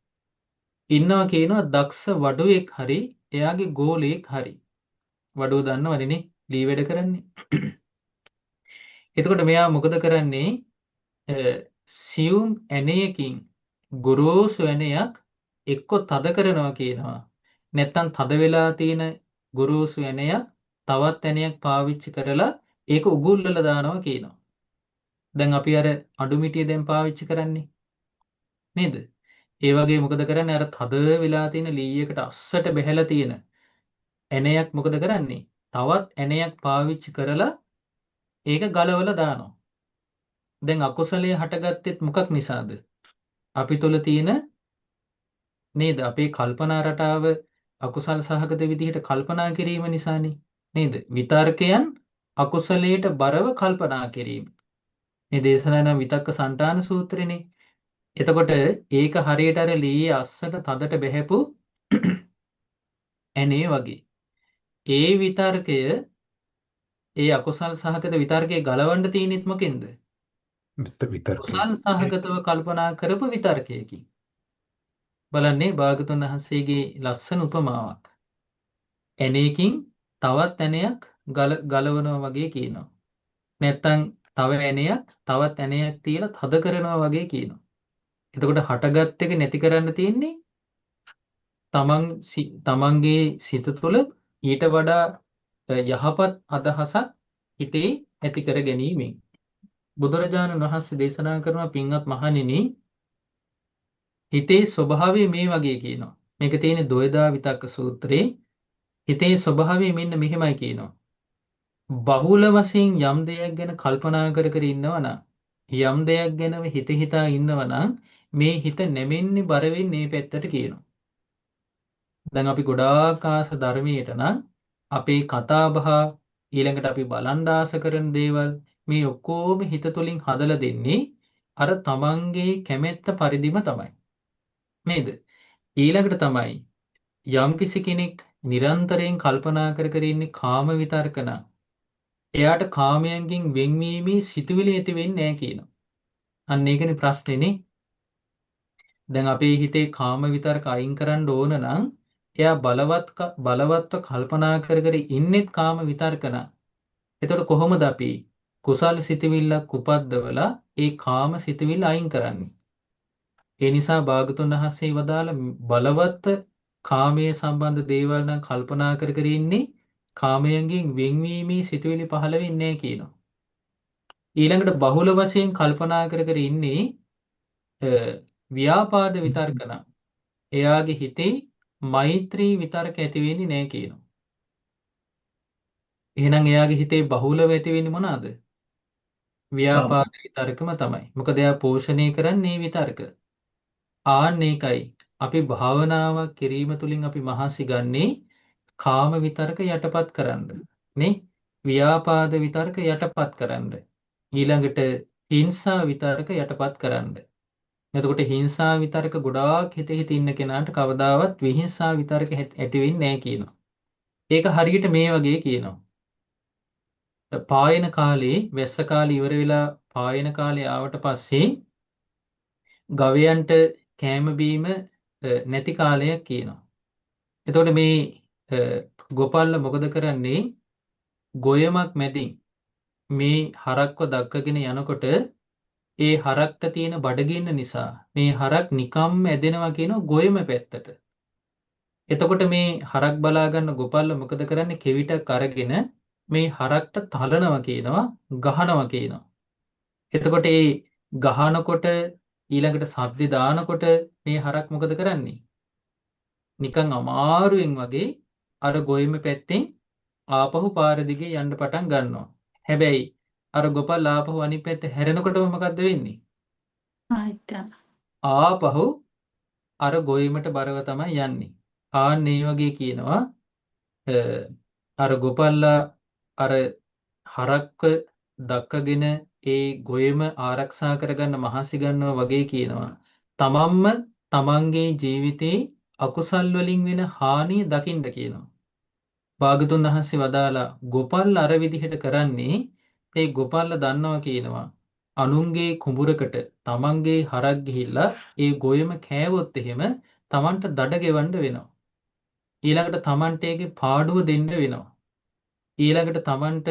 [SPEAKER 2] ඉන්නවා කියනවා දක්ෂ වඩුවෙක් හරි එයාගේ ගෝලයෙක් හරි. වඩුව දන්නවනේ ලී වැඩ කරන්නේ. එතකොට මෙයා මොකද කරන්නේ? සියුම් ඇණයකින් ගොරෝසු ඇණයක් එක්ක තද කරනවා කියනවා. නැත්තම් තද වෙලා තියෙන ගොරෝසු ඇණයක් තවත් ඇණයක් පාවිච්චි කරලා ඒක උගුල්වල දානවා කියනවා. දැන් අපි අර අඩු මිටිය දැන් පාවිච්චි කරන්නේ නේද? ඒ වගේ මොකද කරන්නේ? අර තද වෙලා තියෙන ලීයකට අස්සට බැහැලා තියෙන ඇණයක් මොකද කරන්නේ? තවත් ඇණයක් පාවිච්චි කරලා ඒක ගලවලා දානවා. දැන් අකුසලයේ හටගත්තෙත් මොකක් නිසාද? අපි තුල තියෙන නේද? අපේ කල්පනා රටාව අකුසල් සහගත විදිහට කල්පනා කිරීම නිසානේ නේද? විතර්කයන් අකුසලයට බරව කල්පනා කිරීම. මේ දේශනා නම් විතක්ක සන්තාන සූත්‍රෙනේ. එතකොට ඒක හරියට අර ලීයේ අස්සට තදට බැහැපු ඇනේ වගේ. ඒ විතර්කය ඒ අකුසල් සහගත විතර්කයේ ගලවන්න තියෙනෙත් මොකෙන්ද?
[SPEAKER 4] විතර්කය.
[SPEAKER 2] කුසල් සහගතව කල්පනා කරපු විතර්කයකින්. බලන්නේ භාගතුන් වහන්සේගේ ලස්සන උපමාවක්. ඇණයකින් තවත් ඇණයක් ගලවනවා වගේ කියනවා. නැත්තම් තව ඇණයක් තවත් ඇණයක් තියලා තද කරනවා වගේ කියනවා. එතකොට හටගත් එක නැති කරන්න තියෙන්නේ තමන්ගේ සිත තුළ ඊට වඩා යහපත් අදහසක් හිතේ ඇති කර ගැනීමෙන්. බුදුරජාණන් වහන්සේ දේශනා කරන පින්වත් මහණෙනි හිතේ ස්වභාවය මේ වගේ කියනවා. මේක තියෙන්නේ ද්වේදා විතක්ක සූත්‍රයේ. හිතේ ස්වභාවය මෙන්න මෙහෙමයි කියනවා. බහුල වශයෙන් යම් දෙයක් ගැන කල්පනා කර කර ඉන්නවා නම් යම් දෙයක් ගැනම හිත හිතා ඉන්නවා නම් මේ හිත නැමෙන්නේ බර වෙන්නේ මේ පැත්තට කියනවා. දැන් අපි ගොඩාක් ආස ධර්මයට නම් අපේ කතා බහ ඊළඟට අපි බලන් ආස කරන දේවල් මේ ඔක්කොම හිත තුළින් හදලා දෙන්නේ අර තමන්ගේ කැමැත්ත පරිදිම තමයි. නේද? ඊළඟට තමයි යම්කිසි කෙනෙක් නිරන්තරයෙන් කල්පනා කර කර ඉන්නේ කාම විතර්ක නම් එයාට කාමයන්ගෙන් වෙන්වීමේ සිතුවිලි ඇති වෙන්නේ නැහැ කියනවා. අන්න ඒකනේ ප්‍රශ්නේනේ. දැන් අපේ හිතේ කාම විතර්ක අයින් කරන්න ඕන නම් එයා බලවත්ව කල්පනා කර කර ඉන්නෙත් කාම විතර්ක නම්. එතකොට කොහොමද අපි කුසල් සිතුවිල්ලක් උපද්දවලා ඒ කාම සිතුවිල්ල අයින් කරන්නේ? ඒ නිසා භාගතුන් වහන්සේ වදාළ බලවත් කාමයේ සම්බන්ධ දේවල් නම් කල්පනා කර කර ඉන්නේ කාමයන්ගෙන් වෙන්වීමේ සිතුවිලි පහළ වෙන්නේ නැහැ කියනවා. ඊළඟට බහුල වශයෙන් කල්පනා කර කර ඉන්නේ ව්‍යාපාද විතර්ක නම් එයාගේ හිතේ මෛත්‍රී විතර්ක ඇති වෙන්නේ නැහැ කියනවා. එහෙනම් එයාගේ හිතේ බහුලව ඇති වෙන්නේ මොනවාද? ව්‍යාපාද විතර්කම තමයි. මොකද එයා පෝෂණය කරන්නේ විතර්ක. ආන්න ඒකයි අපි භාවනාවක් කිරීම තුළින් අපි මහන්සි ගන්නේ කාම විතර්ක යටපත් කරන්න. නේ? ව්‍යාපාද විතර්ක යටපත් කරන්න. ඊළඟට හිංසා විතර්ක යටපත් කරන්න. එතකොට හිංසා විතර්ක ගොඩාක් හිතේ ඉන්න කෙනාට කවදාවත් විහිංසා විතර්ක ඇති වෙන්නේ නැහැ කියනවා. ඒක හරියට මේ වගේ කියනවා. පායන කාලේ වැස්ස කාලේ ඉවර වෙලා පායන කාලේ ආවට පස්සේ ගවයන්ට කෑම බීම නැති කාලයක් කියනවා. එතකොට මේ ගොපල්ල මොකද කරන්නේ? ගොයමක් මැදින් මේ හරක්ව දක්කගෙන යනකොට ඒ හරක්ට තියෙන බඩගින්න නිසා මේ හරක් නිකම්ම ඇදෙනවා කියන ගොයම පැත්තට. එතකොට මේ හරක් බලා ගන්න ගොපල්ල මොකද කරන්නේ? කෙවිතක් අරගෙන මේ හරක්ට තලනවා කියනවා, ගහනවා කියනවා. එතකොට ඒ ගහනකොට ඊළඟට සද්ද දානකොට මේ හරක් මොකද කරන්නේ? නිකන් අමාරුවෙන් වගේ අර ගොයම පැත්තෙන් ආපහු පාර දිගේ යන්න පටන් ගන්නවා. හැබැයි අර ගොපල් ආපහු අනිත් පැත්ත හැරෙනකොටම මොකද්ද වෙන්නේ? ආපහු අර ගොයමට බරව තමයි යන්නේ. ආන්න ඒ වගේ කියනවා අර ගොපල්ලා අර හරක්ව දක්කගෙන ඒ ගොයම ආරක්ෂා කරගන්න මහන්සි ගන්නවා වගේ කියනවා. තමන්ම තමන්ගේ ජීවිතේ අකුසල් වලින් වෙන හානිය දකින්න කියනවා. භාගතුන් වහන්සේ වදාලා ගොපල් අර විදිහට කරන්නේ ඒ ගොපල්ලා දන්නවා කියනවා. අනුන්ගේ කුඹුරකට තමන්ගේ හරක් ගිහිල්ලා ඒ ගොයම කෑවොත් එහෙම තමන්ට දඩ ගෙවන්න වෙනවා. ඊළඟට තමන්ට ඒකේ පාඩුව දෙන්න වෙනවා. ඊළඟට තමන්ට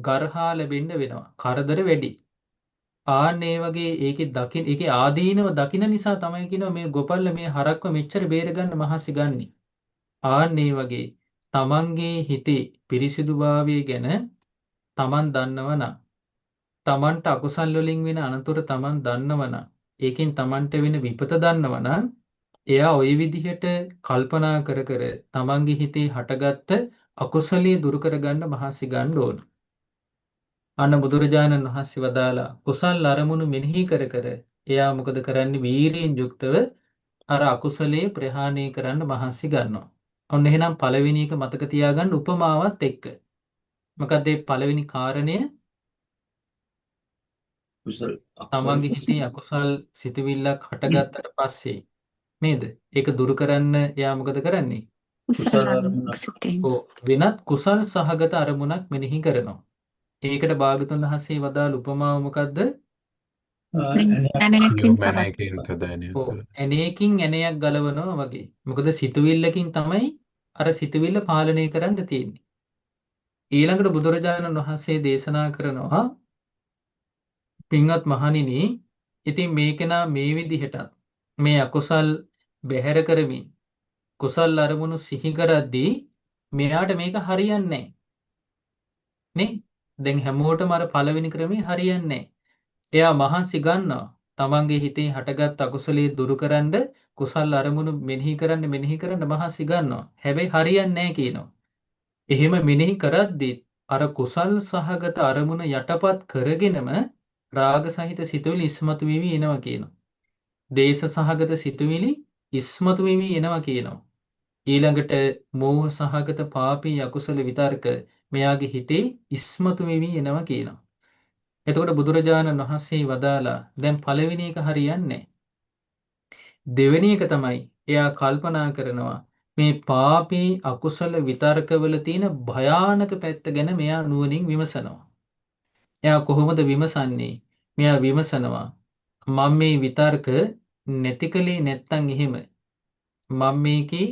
[SPEAKER 2] ගර්හා ලැබෙන්න වෙනවා. කරදර වැඩි. ආන්න ඒ වගේ ඒකේ ආදීනව දකින නිසා තමයි කියනවා මේ ගොපල්ල මේ හරක්ව මෙච්චර බේරගන්න මහන්සි ගන්නේ. ආන්න ඒ වගේ තමන්ගේ හිතේ පිරිසිදුභාවය ගැන තමන් දන්නවනම්, තමන්ට අකුසල් වලින් වෙන අනතුරු තමන් දන්නවනම්, ඒකෙන් තමන්ට වෙන විපත දන්නවනම්, එයා ওই විදිහට කල්පනා කර කර තමන්ගේ හිතේ හටගත්ත අකුසලයේ දුරු කරගන්න මහන්සි ගන්න ඕන. අන්න බුදුරජාණන් වහන්සේ වදාලා කුසල් අරමුණු මෙනෙහි කර කර එයා මොකද කරන්නේ? වීරියෙන් යුක්තව අර අකුසලයේ ප්‍රහාණය කරන්න මහන්සි ගන්නවා. ඔන්න එහෙනම් පළවෙනි එක මතක තියාගන්න උපමාවත් එක්ක. මොකද මේ පළවෙනි කාරණය
[SPEAKER 1] කුසල්
[SPEAKER 2] තමන්ගේ හිතේ අකුසල් සිතුවිල්ලක් හටගත්තට පස්සේ නේද? ඒක දුරු කරන්න එයා මොකද කරන්නේ?
[SPEAKER 3] කුසල අරමුණක් සිටින්.
[SPEAKER 2] වෙනත් කුසල් සහගත අරමුණක් මෙනෙහි කරනවා. ඒකට භාගතුන් වහන්සේ වදාළ උපමාව මොකද්ද?
[SPEAKER 3] ඇනයකින්
[SPEAKER 4] මැනයකින් තදයනයක් කර.
[SPEAKER 2] ඇණයකින් ඇණයක් ගලවනවා වගේ. මොකද සිතුවිල්ලකින් තමයි අර සිතුවිල්ල පාලනය කරන්න තියෙන්නේ. ඊළඟට බුදුරජාණන් වහන්සේ දේශනා කරනවා, පින්වත් මහණෙනි, ඉතින් මේකෙනා මේ විදිහට මේ අකුසල් බැහැර කරමින් කුසල් අරමුණු සිහි කරද්දී මෙයාට මේක හරියන්නේ නැහැ නේ? දැන් හැමෝටම අර පළවෙනි ක්‍රමේ හරියන්නේ නැහැ. එයා මහන්සි ගන්නවා තමන්ගේ හිතේ හටගත් අකුසලයේ දුරු කරන්න කුසල් අරමුණු මෙනෙහි කරන්න මහන්සි ගන්නවා. හැබැයි හරියන්නේ නැහැ කියනවා. එහෙම මෙනෙහි කරද්දී අර කුසල් සහගත අරමුණ යටපත් කරගෙනම රාග සහිත සිතුවිලි ඉස්මතු වෙවි එනවා කියනවා. දේශ සහගත සිතුවිලි ඉස්මතු වෙවි එනවා කියනවා. ඊළඟට මෝහ සහගත පාපී අකුසල විතර්ක මෙයාගේ හිතේ ඉස්මතු වෙවි එනවා කියනවා. එතකොට බුදුරජාණන් වහන්සේ වදාලා දැන් පළවෙනි එක හරියන්නේ නැහැ. දෙවෙනි එක තමයි එයා කල්පනා කරනවා මේ පාපී අකුසල විතර්කවල තියෙන භයානක පැත්ත ගැන මෙයා නුවණින් විමසනවා. එයා කොහොමද විමසන්නේ? මෙයා විමසනවා මම මේ විතර්ක නැති කලේ නැත්තම් එහෙම මම මේකේ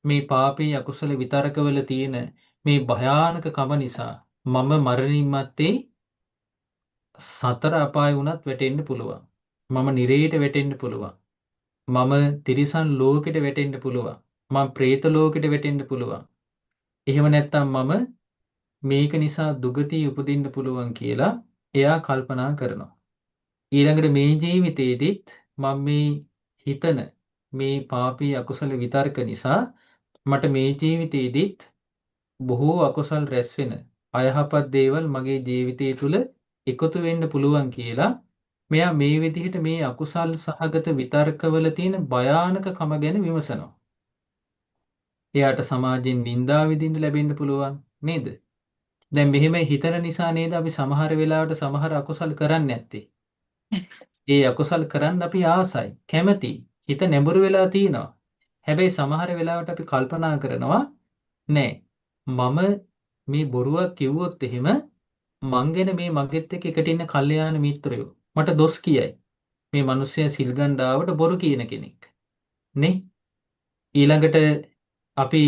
[SPEAKER 2] මේ පාපී අකුසල විතර්කවල තියෙන මේ භයානක කම නිසා මම මරණින් මත්තේ සතර අපාය වුණත් වැටෙන්න පුළුවන්. මම නිරේට වැටෙන්න පුළුවන්. මම තිරිසන් ලෝකෙට වැටෙන්න පුළුවන්. මම പ്രേත ලෝකෙට වැටෙන්න පුළුවන්. එහෙම නැත්තම් මම මේක නිසා දුගතිය උපදින්න පුළුවන් කියලා එයා කල්පනා කරනවා. ඊළඟට මේ ජීවිතේදීත් මම මේ හිතන මේ පාපී අකුසල විතර්ක නිසා මට මේ ජීවිතේදීත් බොහෝ අකුසල් රැස් වෙන අයහපත් දේවල් මගේ ජීවිතය තුළ එකතු වෙන්න පුළුවන් කියලා මෙයා මේ විදිහට මේ අකුසල් සහගත විතර්කවල තියෙන භයානකකම ගැන විමසනවා. එයාට සමාජයෙන් නිඳා විඳින්න ලැබෙන්න පුළුවන් නේද? දැන් මෙහෙම හිතන නිසා නේද අපි සමහර වෙලාවට සමහර අකුසල් කරන්නේ නැත්තේ. ඒ අකුසල් කරන්න අපි ආසයි, කැමති, හිත නැඹුරු වෙලා තිනවා. හැබැයි සමහර වෙලාවට අපි කල්පනා කරනවා නෑ මම මේ බොරුවක් කිව්වොත් එහෙම මං ගැන මේ මගෙත් එක්ක එකට ඉන්න කල්යාණ මිත්‍රයෝ මට දොස් කියයි. මේ මිනිස්සයා සිල් ගන්න ආවට බොරු කියන කෙනෙක්. නේ? ඊළඟට අපි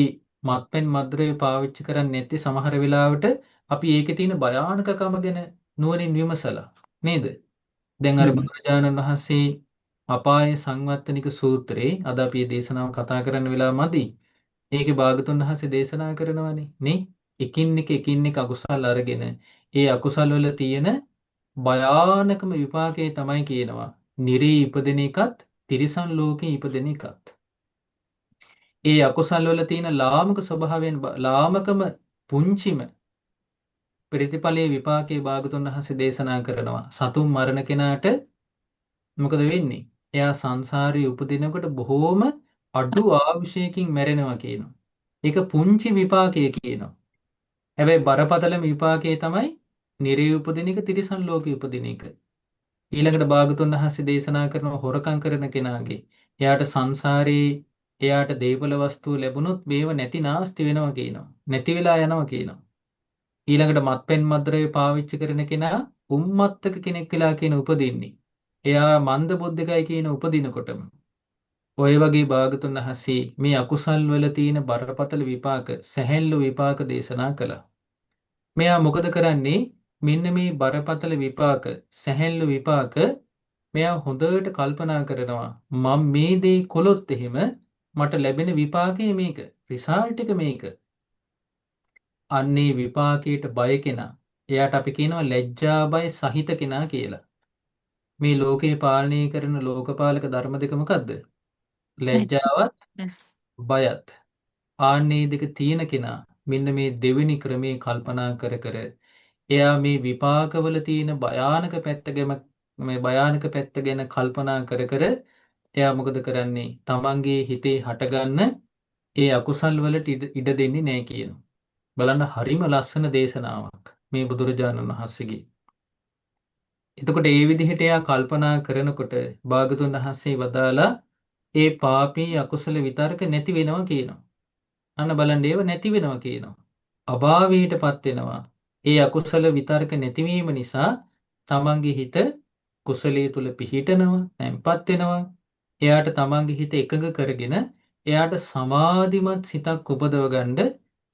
[SPEAKER 2] මත්පැන් මද්ද්‍රව්‍ය පාවිච්චි කරන්නේ නැති සමහර වෙලාවට අපි ඒකේ තියෙන භයානකකම ගැන නුවණින් විමසලා නේද? දැන් අර බුදුරජාණන් වහන්සේ අපාය සංවත්තනික සූත්‍රයේ අද අපි මේ දේශනාව කතා කරන්න වෙලාව මදි. ඒකේ භාගතුන් වහන්සේ දේශනා කරනවානේ නේ එකින් එක අකුසල් අරගෙන ඒ අකුසල් වල තියෙන භයානකම විපාකේ තමයි කියනවා නිරේ ඉපදෙන එකත් තිරිසන් ලෝකේ ඉපදෙන එකත්. ඒ අකුසල් වල තියෙන ලාමක ස්වභාවයෙන් ලාමකම පුංචිම ප්‍රතිඵලයේ විපාකයේ භාගතුන් වහන්සේ දේශනා කරනවා සතුන් මරණ කෙනාට මොකද වෙන්නේ? එයා සංසාරේ උපදිනකොට බොහෝම අඩු ආයුෂයකින් මැරෙනවා කියනවා. ඒක පුංචි විපාකය කියනවා. හැබැයි බරපතලම විපාකයේ තමයි නිරේ උපදින එක තිරිසන් ලෝකේ උපදින එක. ඊළඟට භාගතුන් වහන්සේ දේශනා කරන හොරකම් කරන කෙනාගේ එයාට සංසාරේ එයාට දේපල වස්තු ලැබුණොත් මේව නැති නාස්ති වෙනවා කියනවා. නැති වෙලා යනවා කියනවා. ඊළඟට මත්පැන් මද්ද්‍රව්‍ය පාවිච්චි කරන කෙනා උම්මත්තක කෙනෙක් වෙලා කියන උපදින්නේ. එයා මන්ද බුද්ධිකයි කියන උපදිනකොටම ඔය වගේ භාගතුන් වහන්සේ මේ අකුසල් වල තියෙන බරපතල විපාක සැහැල්ලු විපාක දේශනා කළා. මෙයා මොකද කරන්නේ? මෙන්න මේ බරපතල විපාක සැහැල්ලු විපාක මෙයා හොඳට කල්පනා කරනවා මම මේ දේ කළොත් එහෙම මට ලැබෙන විපාකය මේක රිසල්ට් එක මේක. අන්නේ විපාකයට බය කෙනා. එයාට අපි කියනවා ලැජ්ජා බය සහිත කෙනා කියලා. මේ ලෝකේ පාලනය කරන ලෝකපාලක ධර්ම දෙක මොකද්ද? ලැජ්ජාවත් බයත්. ආන්නේ දෙක තියෙන කෙනා මෙන්න මේ දෙවෙනි ක්‍රමේ කල්පනා කර කර එයා මේ විපාකවල තියෙන භයානක පැත්ත ගැන කල්පනා කර කර එයා මොකද කරන්නේ? තමන්ගේ හිතේ හටගන්න ඒ අකුසල් වලට ඉඩ දෙන්නේ නැහැ කියනවා. බලන්න හරිම ලස්සන දේශනාවක් මේ බුදුරජාණන් වහන්සේගේ. එතකොට ඒ විදිහට එයා කල්පනා කරනකොට භාගතුන් වහන්සේ වදාලා ඒ පාපී අකුසල විතරක නැති වෙනවා කියනවා. අන්න බලන්න ඒව නැති වෙනවා කියනවා. අභාවයටපත් වෙනවා. ඒ අකුසල විතරක නැතිවීම නිසා තමන්ගේ හිත කුසලයේ තුල පිහිටනවා, තැම්පත් වෙනවා. එයාට තමන්ගේ හිත එකඟ කරගෙන එයාට සමාධිමත් සිතක් උපදව ගන්න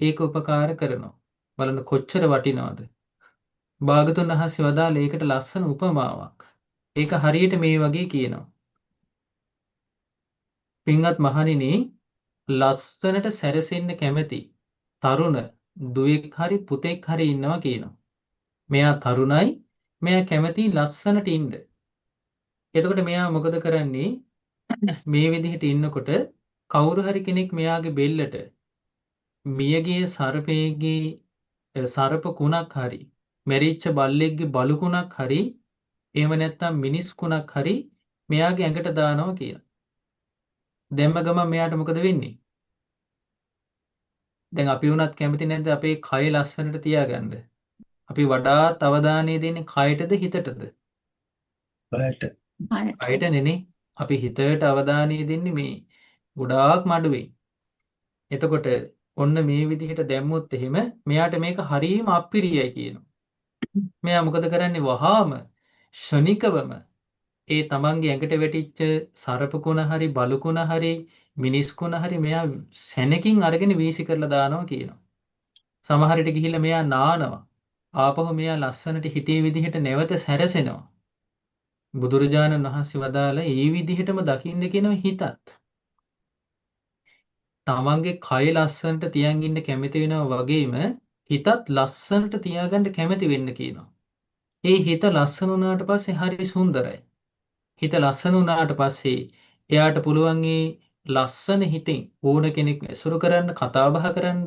[SPEAKER 2] ඒක උපකාර කරනවා. බලන්න කොච්චර වටිනවද? භාගතුන් වහන්සේ වදාළ ඒකට ලස්සන උපමාවක්. ඒක හරියට මේ වගේ කියනවා. පින්වත් මහණෙනි, ලස්සනට සැරසෙන්න කැමති තරුණ දුවෙක් හරි පුතෙක් හරි ඉන්නවා කියනවා. මෙයා තරුණයි, මෙයා කැමති ලස්සනට ඉන්න. එතකොට මෙයා මොකද කරන්නේ? මේ විදිහට ඉන්නකොට කවුරු හරි කෙනෙක් මෙයාගේ බෙල්ලට මියගේ සර්පයේ සර්ප කුණක් හරි, මැරිච්ච බල්ලෙක්ගේ බලු කුණක් හරි, එහෙම නැත්නම් මිනිස් කුණක් හරි මෙයාගේ ඇඟට දානවා කියලා. දැම්ම ගමන් මෙයාට මොකද වෙන්නේ? දැන් අපි වුණත් කැමති නැද්ද අපේ කය ලස්සනට තියාගන්න? අපි වඩාත් අවධානය දෙන්නේ කයටද හිතටද? කයටනේ. අපි හිතට අවධානය දෙන්නේ මේ ගොඩාක් මඩුවේ. එතකොට ඔන්න මේ විදිහට දැම්මොත් එහෙම මෙයාට මේක හරීම අප්පිරියයි කියනවා. මෙයා මොකද කරන්නේ? වහාම ෂණිකවම ඒ තමන්ගේ ඇඟට වැටිච්ච සරපකුණ හරි බලුකුණ හරි මිනිස්කුණ හරි මෙයා සැනකින් අරගෙන වීසි කරලා දානවා කියනවා. සමහර විට ගිහිල්ලා මෙයා නානවා. ආපහු මෙයා ලස්සනට හිතේ විදිහට නැවත සැරසෙනවා. බුදුරජාණන් වහන්සේ වදාළ ඒ විදිහටම දකින්න කියනවා හිතත්. තමන්ගේ කය ලස්සනට තියන් ඉන්න කැමති වෙනවා වගේම හිතත් ලස්සනට තියාගන්න කැමති වෙන්න කියනවා. ඒ හිත ලස්සන වුණාට පස්සේ හරි සුන්දරයි. හිත ලස්සන වුණාට පස්සේ එයාට පුළුවන් ලස්සන හිතෙන් ඕන කෙනෙක් ඇසුරු කරන්න, කතා බහ කරන්න.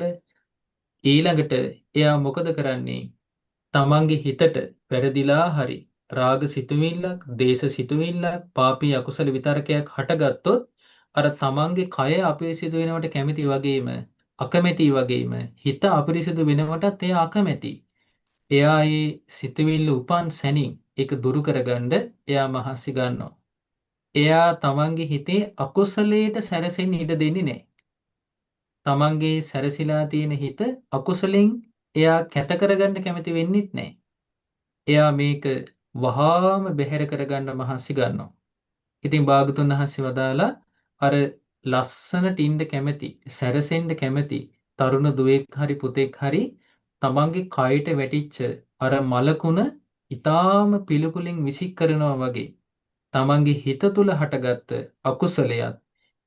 [SPEAKER 2] ඊළඟට එයා මොකද කරන්නේ? තමන්ගේ හිතට වැරදිලා හරි රාග සිතුවිල්ලක්, දේශ සිතුවිල්ලක්, පාපී අකුසල විතරකයක් හටගත්තොත් අර තමන්ගේ කය අපිරිසිදු වෙනවට කැමති වගේම අකමැති වගේම හිත අපිරිසිදු වෙනවටත් එයා අකමැති. එයා ඒ සිතුවිල්ල උපන් සැනින් ඒක දුරු කරගන්න එයා මහන්සි ගන්නවා. එයා තමන්ගේ හිතේ අකුසලයට සැරසෙන්න ඉඩ දෙන්නේ නැහැ. තමන්ගේ සැරසිලා තියෙන හිත අකුසලෙන් එයා කැත කරගන්න කැමති වෙන්නෙත් නැහැ. එයා මේක වහාම බැහැර කරගන්න මහන්සි ගන්නවා. ඉතින් භාගතුන් වහන්සේ වදාලා අර ලස්සනට ඉන්න කැමති, සැරසෙන්න කැමති තරුණ දුවෙක් හරි පුතෙක් හරි තමන්ගේ කයට වැටිච්ච අර මලකුණ ඊටාම පිළිකුලින් විසික් කරනවා වගේ තමන්ගේ හිත තුල හටගත්ත අකුසලයක්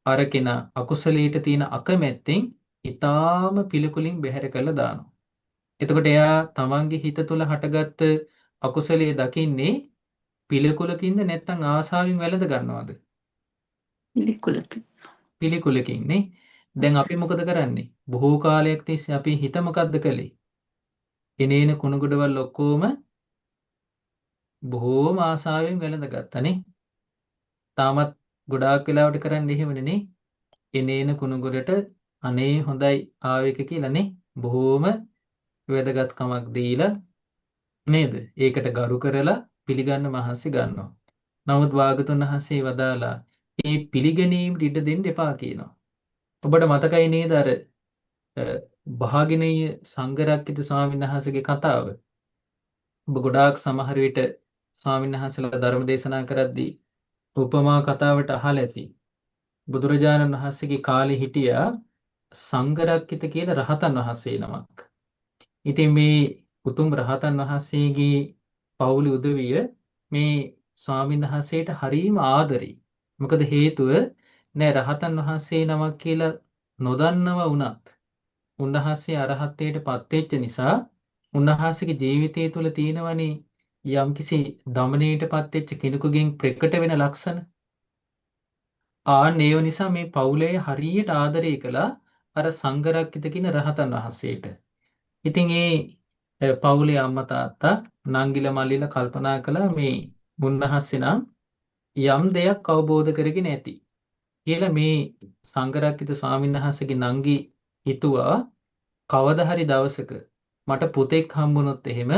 [SPEAKER 2] අර කෙනා අකුසලයට තියෙන අකමැත්තෙන් ඊටාම පිළිකුලින් බැහැර කරලා දානවා. එතකොට එයා තමන්ගේ හිත තුල හටගත්ත අකුසලයේ දකින්නේ පිළිකුලකින්ද නැත්නම් ආසාවෙන් වැළඳ ගන්නවද? පිළිකුලකින් නේ. දැන් අපි මොකද කරන්නේ? බොහෝ කාලයක් තිස්සේ අපි හිත මොකද්ද කළේ? එනේන කුණුගොඩවල් ඔක්කොම බොහෝම ආසාවෙන් වැළඳගත්තානේ. තාමත් ගොඩාක් වෙලාවට කරන්නේ එහෙමනේ නේ. එනේන කුණුගොඩට අනේ හොඳයි ආවෙක කියලානේ. බොහෝම වැදගත්කමක් දීලා නේද? ඒකට ගරු කරලා පිළිගන්න මහන්සි ගන්නවා. නමුත් භාගතුන් වහන්සේ වදාලා ඒ පිළිගැනීමට ඉඩ දෙන්න එපා කියනවා. ඔබට මතකයි නේද අර භාගිනීය සංඝරක්කිත ස්වාමීන් වහන්සේගේ කතාව? ඔබ ගොඩාක් සමහර විට ස්වාමීන් වහන්සේලා ධර්ම දේශනා කරද්දී උපමා කතාවට අහලා ඇති. බුදුරජාණන් වහන්සේගේ කාලේ හිටියා සංඝරක්කිත කියලා රහතන් වහන්සේ නමක්. ඉතින් මේ උතුම් රහතන් වහන්සේගේ පවුලේ උදවිය මේ ස්වාමීන් වහන්සේට හරීම ආදරෙයි. මොකද හේතුව නෑ රහතන් වහන්සේ නමක් කියලා නොදන්නව වුණත් උන්වහන්සේ අරහත්ත්වයට පත් වෙච්ච නිසා උන්වහන්සේගේ ජීවිතය තුළ තියෙනවනේ යම්කිසි දමනයකට පත් වෙච්ච කෙනෙකුගෙන් ප්‍රකට වෙන ලක්ෂණ. ඒව නිසා මේ පවුලේ හරියට ආදරය කළා අර සංඝරක්කිත කියන රහතන් වහන්සේට. ඉතින් පවුලේ අම්මා තාත්තා නංගිලා මල්ලිලා කල්පනා කළා මේ මුන්නහස්සේ නම් යම් දෙයක් අවබෝධ කරගෙන ඇති කියලා මේ සංඝරක්කිත ස්වාමීන් වහන්සේගේ නංගි හිතුවා කවදා හරි දවසක මට පුතෙක් හම්බුනොත් එහෙම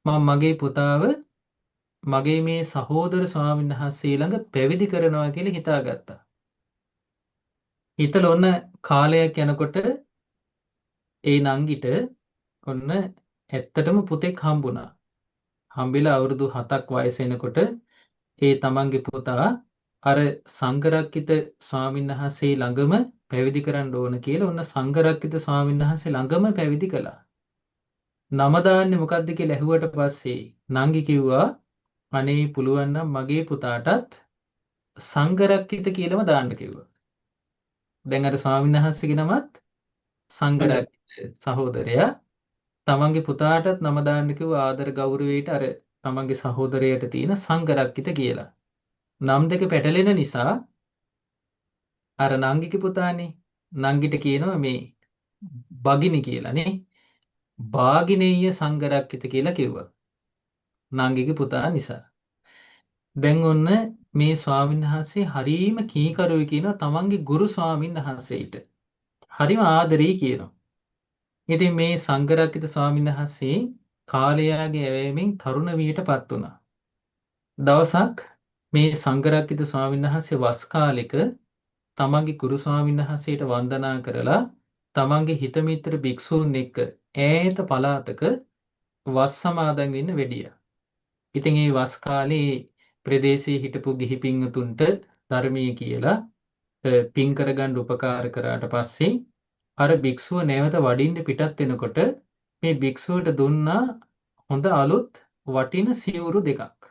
[SPEAKER 2] මම මගේ පුතාව මගේ මේ සහෝදර ස්වාමීන් වහන්සේ ළඟ පැවිදි කරනවා කියලා හිතාගත්තා. හිතලා ඔන්න කාලයක් යනකොට ඒ නංගිට ඔන්න ඇත්තටම පුතෙක් හම්බුණා. හම්බෙලා අවුරුදු 7ක් වයස එනකොට තමන්ගේ පුතා අර සංඝරක්කිත ස්වාමීන් වහන්සේ ළඟම පැවිදි කරන්න ඕන කියලා ඔන්න සංඝරක්කිත ස්වාමීන් වහන්සේ ළඟම පැවිදි කළා. නම දාන්නේ මොකද්ද කියලා ඇහුවට පස්සේ නංගි කිව්වා අනේ පුළුවන් නම් මගේ පුතාටත් සංඝරක්කිත කියලාම දාන්න කිව්වා. දැන් අර ස්වාමීන් වහන්සේගේ නමත් සංඝරක්කිත සහෝදරයා තමන්ගේ පුතාටත් නම දාන්න කිව්වා ආදර ගෞරවයට අර තමන්ගේ සහෝදරයට තියෙන සංඝරක්කිත කියලා. නම් දෙක පැටලෙන නිසා අර නංගිගේ පුතානේ නංගිට කියනවා මේ බගිනි කියලානේ. භාගිනේය සංඝරක්කිත කියලා කිව්වා. නංගිගේ පුතා නිසා. දැන් ඔන්න මේ ස්වාමීන් වහන්සේ හරීම කීකරුයි කියනවා තමන්ගේ ගුරු ස්වාමීන් වහන්සේට. හරිම ආදරෙයි කියනවා. ඉතින් මේ සංඝරක්කිත ස්වාමීන් වහන්සේ කාලයාගේ ඇවෑමෙන් තරුණ වියටපත් වුණා. දවසක් මේ සංඝරක්කිත ස්වාමීන් වහන්සේ වස් කාලෙක තමන්ගේ ගුරු ස්වාමීන් වහන්සේට වන්දනා කරලා තමන්ගේ හිත මිත්‍ර භික්ෂූන් එක්ක ඈත පළාතක වස් සමාදන් වෙන්න වෙඩියා. ඉතින් මේ වස් කාලේ ප්‍රදේශයේ හිටපු ගිහි පින්වතුන්ට ධර්මයේ කියලා පින් කරගන්න උපකාර කරාට පස්සේ අර භික්ෂුව නැවත වඩින්න පිටත් වෙනකොට මේ භික්ෂුවට දුන්නා හොඳ අලුත් වටින සිවුරු දෙකක්.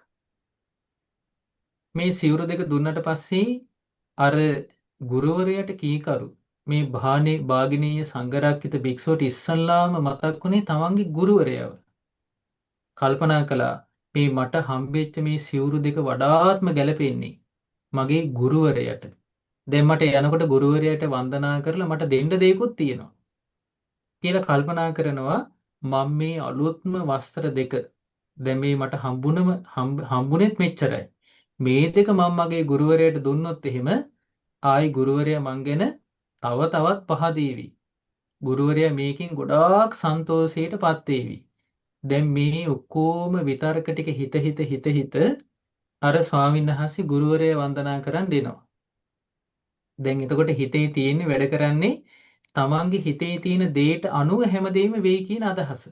[SPEAKER 2] මේ සිවුරු දෙක දුන්නට පස්සේ අර ගුරුවරයාට කීකරු මේ භාගිනීය සංඝරක්කිත භික්ෂුවට ඉස්සල්ලාම මතක් වුණේ තමන්ගේ ගුරුවරයාව. කල්පනා කළා මේ මට හම්බෙච්ච මේ සිවුරු දෙක වඩාත්ම ගැලපෙන්නේ මගේ ගුරුවරයාට. දැන් මට යනකොට ගුරුවරයාට වන්දනා කරලා මට දෙන්න දෙයක්ත් තියෙනවා කියලා කල්පනා කරනවා. මම මේ අලුත්ම වස්ත්‍ර දෙක දැන් මේ මට හම්බුනේත් මෙච්චරයි. මේ දෙක මම මගේ ගුරුවරයාට දුන්නොත් එහෙම ආයි ගුරුවරයා මං ගැන තව තවත් පහදේවි. ගුරුවරයා මේකෙන් ගොඩාක් සන්තෝෂයටපත් වේවි. දැන් මේ ඔක්කොම විතර්ක ටික හිත අර ස්වාමීන් වහන්සේ ගුරුවරයා වන්දනා කරන් දෙනවා. දැන් එතකොට හිතේ තියෙන වැඩ කරන්නේ තමන්ගේ හිතේ තියෙන දේට අනුව හැමදේම වෙයි කියන අදහස.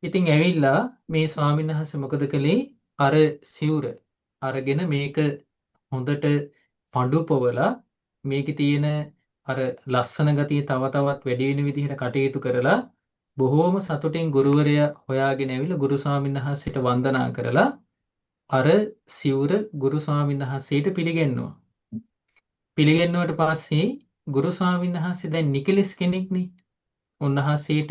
[SPEAKER 2] ඉතින් ඇවිල්ලා මේ ස්වාමීන් වහන්සේ මොකද කළේ? අර සිවුර අරගෙන මේක හොඳට පඳු පොවලා මේකේ තියෙන අර ලස්සන ගතිය තව තවත් වැඩි වෙන විදිහට කටයුතු කරලා බොහෝම සතුටින් ගුරුවරයා හොයාගෙන ඇවිල්ලා ගුරු ස්වාමීන් වහන්සේට වන්දනා කරලා අර සිවුර ගුරු ස්වාමීන් වහන්සේට පිළිගන්නවා. පිළිගන්නුවට පස්සේ ගුරු ස්වාමීන් වහන්සේ දැන් නිකලස් කෙනෙක්නේ. උන්වහන්සේට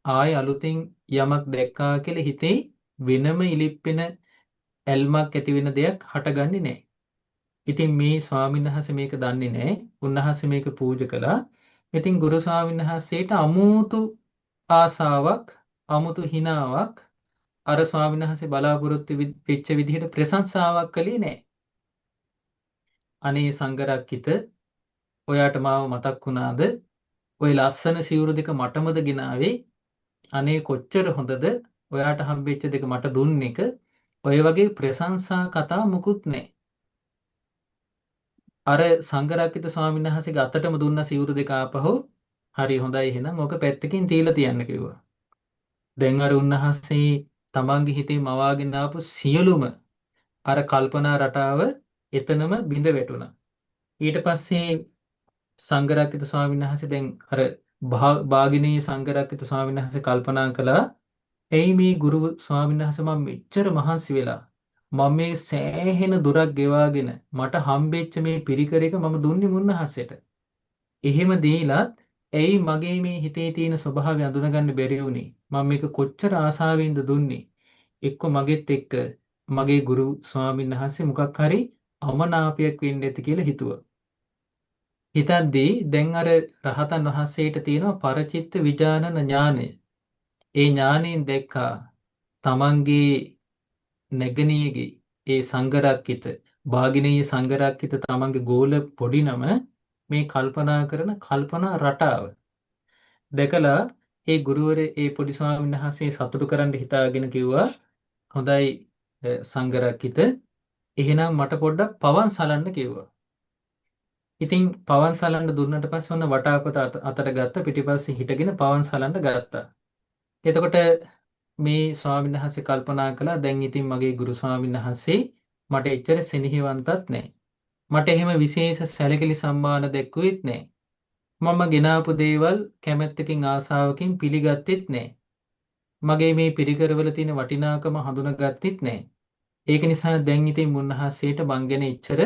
[SPEAKER 2] ආය අලුතෙන් යමක් දැක්කා කියලා හිතේ වෙනම ඉලිප්පෙන ඇල්මක් ඇති වෙන දෙයක් හටගන්නේ නැහැ. ඉතින් මේ ස්වාමීන් වහන්සේ මේක දන්නේ නැහැ. උන්වහන්සේ මේක පූජා කළා. ඉතින් ගුරු ස්වාමීන් වහන්සේට අමුතු ආසාවක්, අමුතු හිනාවක් අර ස්වාමීන් වහන්සේ බලාපොරොත්තු වෙච්ච විදිහට ප්‍රශංසාවක් කළේ නැහැ. අනේ සංඝරක්කිත ඔයාට මාව මතක් වුණාද? ඔය ලස්සන සිවුරු දෙක මටමද ගෙනාවේ? අනේ කොච්චර හොඳද? ඔයාට හම්බෙච්ච දෙක මට දුන්න එක. ඔය වගේ ප්‍රශංසා කතා මුකුත් නැහැ. අර සංඝරක්කිත ස්වාමීන් වහන්සේගේ අතටම දුන්න සිවුරු දෙක ආපහු හරි හොඳයි එහෙනම් ඕක පැත්තකින් තියලා තියන්න කිව්වා. දැන් අර උන්වහන්සේ තමන්ගේ හිතේ මවාගෙන ආපු සියලුම අර කල්පනා රටාව එතනම බිඳ වැටුණා. ඊට පස්සේ සංඝරක්කිත ස්වාමීන් වහන්සේ දැන් අර භාගිනී සංඝරක්කිත ස්වාමීන් වහන්සේ කල්පනා කළා එයි මේ ගුරු ස්වාමීන් වහන්සේ මම මෙච්චර මහන්සි වෙලා මම මේ සෑහෙන දුරක් ගෙවාගෙන මට හම්බෙච්ච මේ පිරිකර එක මම දුන්නේ මුන්නහසෙට. එහෙම දීලත් ඇයි මගේ මේ හිතේ තියෙන ස්වභාවය අඳුනගන්න බැරි වුනේ? මම මේක කොච්චර ආසාවෙන්ද දුන්නේ? එක්ක මගෙත් එක්ක මගේ ගුරු ස්වාමීන් වහන්සේ මොකක් හරි අමනාපයක් වෙන්න ඇති කියලා හිතුවා. හිතද්දී දැන් අර රහතන් වහන්සේට තියෙනවා පරචිත්ත විඥානන ඥානය. ඒ ඥාණයෙන් දැක්කා තමන්ගේ නැගණියගේ ඒ සංඝරක්කිත භාගිනීය සංඝරක්කිත තමන්ගේ ගෝල පොඩි නම මේ කල්පනා කරන කල්පනා රටාව දැකලා ඒ ගුරුවරේ ඒ පොඩි ස්වාමීන් වහන්සේ සතුටු කරන්න හිතාගෙන කිව්වා හොඳයි සංඝරක්කිත එහෙනම් මට පොඩ්ඩක් පවන් සලන්න කිව්වා. ඉතින් පවන් සලන්න දුන්නට පස්සේ ඔන්න වටාපත අතට ගත්ත පිටිපස්සේ හිටගෙන පවන් සලන්න ගත්තා. එතකොට මේ ස්වාමීන් වහන්සේ කල්පනා කළා දැන් ඉතින් මගේ ගුරු ස්වාමීන් වහන්සේ මට එච්චර සෙනෙහවන්තත් නැහැ. මට එහෙම විශේෂ සැලකිලි සම්මාන දැක්ුවෙත් නැහැ. මම ගෙනාපු දේවල් කැමැත්තකින් ආසාවකින් පිළිගත්තෙත් නැහැ. මගේ මේ පිරිකරවල තියෙන වටිනාකම හඳුනාගත්තෙත් නැහැ. ඒක නිසා දැන් ඉතින් මුන්නහසේට මං ගැන එච්චර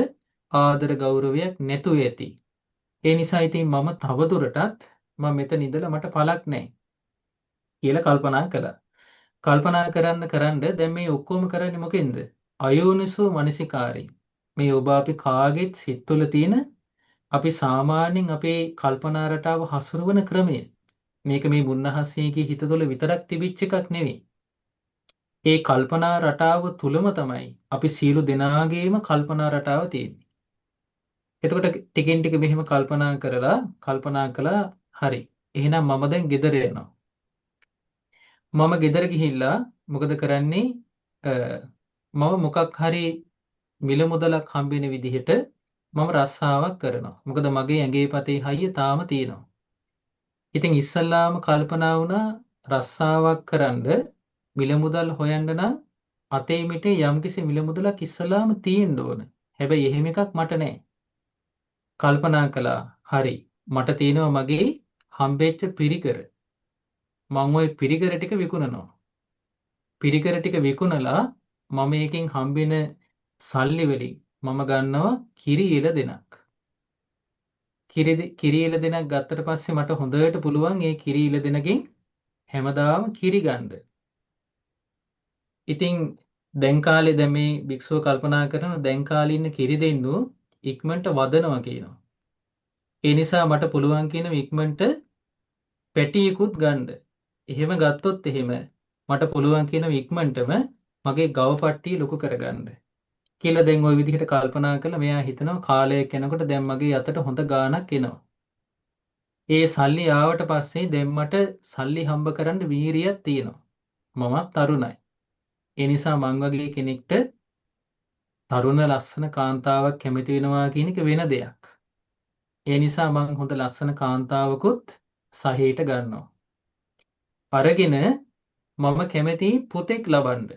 [SPEAKER 2] ආදර ගෞරවයක් නැතුව ඇති. ඒ නිසා ඉතින් මම තවදුරටත් මම මෙතන ඉඳලා මට පළක් නැහැ කියලා කල්පනා කළා. කල්පනා කරන්න දැන් මේ ඔක්කොම කරන්නේ මොකෙන්ද? අයෝනිසෝ මනසිකාරයෙන්. මේ ඔබ අපි කාගෙත් සිත් තුළ තියෙන අපි සාමාන්‍යයෙන් අපේ කල්පනා රටාව හසුරුවන ක්‍රමය. මේක මේ මුන්නහසේගේ හිත තුළ විතරක් තිබිච්ච එකක් නෙවෙයි. ඒ කල්පනා රටාව තුලම තමයි අපි සියලු දෙනාගේම කල්පනා රටාව තියෙන්නේ. එතකොට ටිකෙන් ටික මෙහෙම කල්පනා කළා හරි. එහෙනම් මම දැන් ගෙදර යනවා. මම ගෙදර ගිහිල්ලා මොකද කරන්නේ? මම මොකක් හරි මිල මුදලක් හම්බෙන විදිහට මම රස්සාවක් කරනවා. මොකද මගේ ඇඟේ පතේ හයිය තාම තියෙනවා. ඉතින් ඉස්සල්ලාම කල්පනා වුණා රස්සාවක් කරන්න මිල මුදල් හොයන්න නම් අතේ මිටේ යම්කිසි මිල මුදලක් ඉස්සලාම තියෙන්න ඕන. හැබැයි එහෙම එකක් මට නැහැ. කල්පනා කළා හරි මට තියෙනවා මගේ හම්බෙච්ච පිරිකර. මම ওই පිරිකර ටික විකුණනවා. පිරිකර ටික විකුණලා මම එකෙන් හම්බෙන සල්ලි වලින් මම ගන්නවා කිරි එළදෙනක්. කිරි එළදෙනක් ගත්තට පස්සේ මට හොඳට පුළුවන් ඒ කිරි එළදෙනකින් හැමදාම කිරි ගන්න. ඉතින් දැන් කාලේ දැන් මේ භික්ෂුව කල්පනා කරන දැන් කාලේ ඉන්න කිරි දෙන්නු ඉක්මනට වදනවා කියනවා. ඒ නිසා මට පුළුවන් කියන ඉක්මනට පැටියකුත් ගන්න. එහෙම ගත්තොත් එහෙම මට පුළුවන් කියන ඉක්මනටම මගේ ගව පට්ටිය ලොකු කරගන්න. කියලා දැන් ওই විදිහට කල්පනා කළා මෙයා හිතනවා කාලයක් යනකොට දැන් මගේ අතට හොඳ ගාණක් එනවා. ඒ සල්ලි ආවට පස්සේ දැන් මට සල්ලි හම්බ කරන්න වීරියක් තියෙනවා. මමත් තරුණයි. ඒ නිසා මං වගේ කෙනෙක්ට තරුණ ලස්සන කාන්තාවක් කැමති වෙනවා කියන එක වෙන දෙයක්. ඒ නිසා මං හොඳ ලස්සන කාන්තාවකුත් සහයට ගන්නවා. අරගෙන මම කැමති පුතෙක් ලබන්න.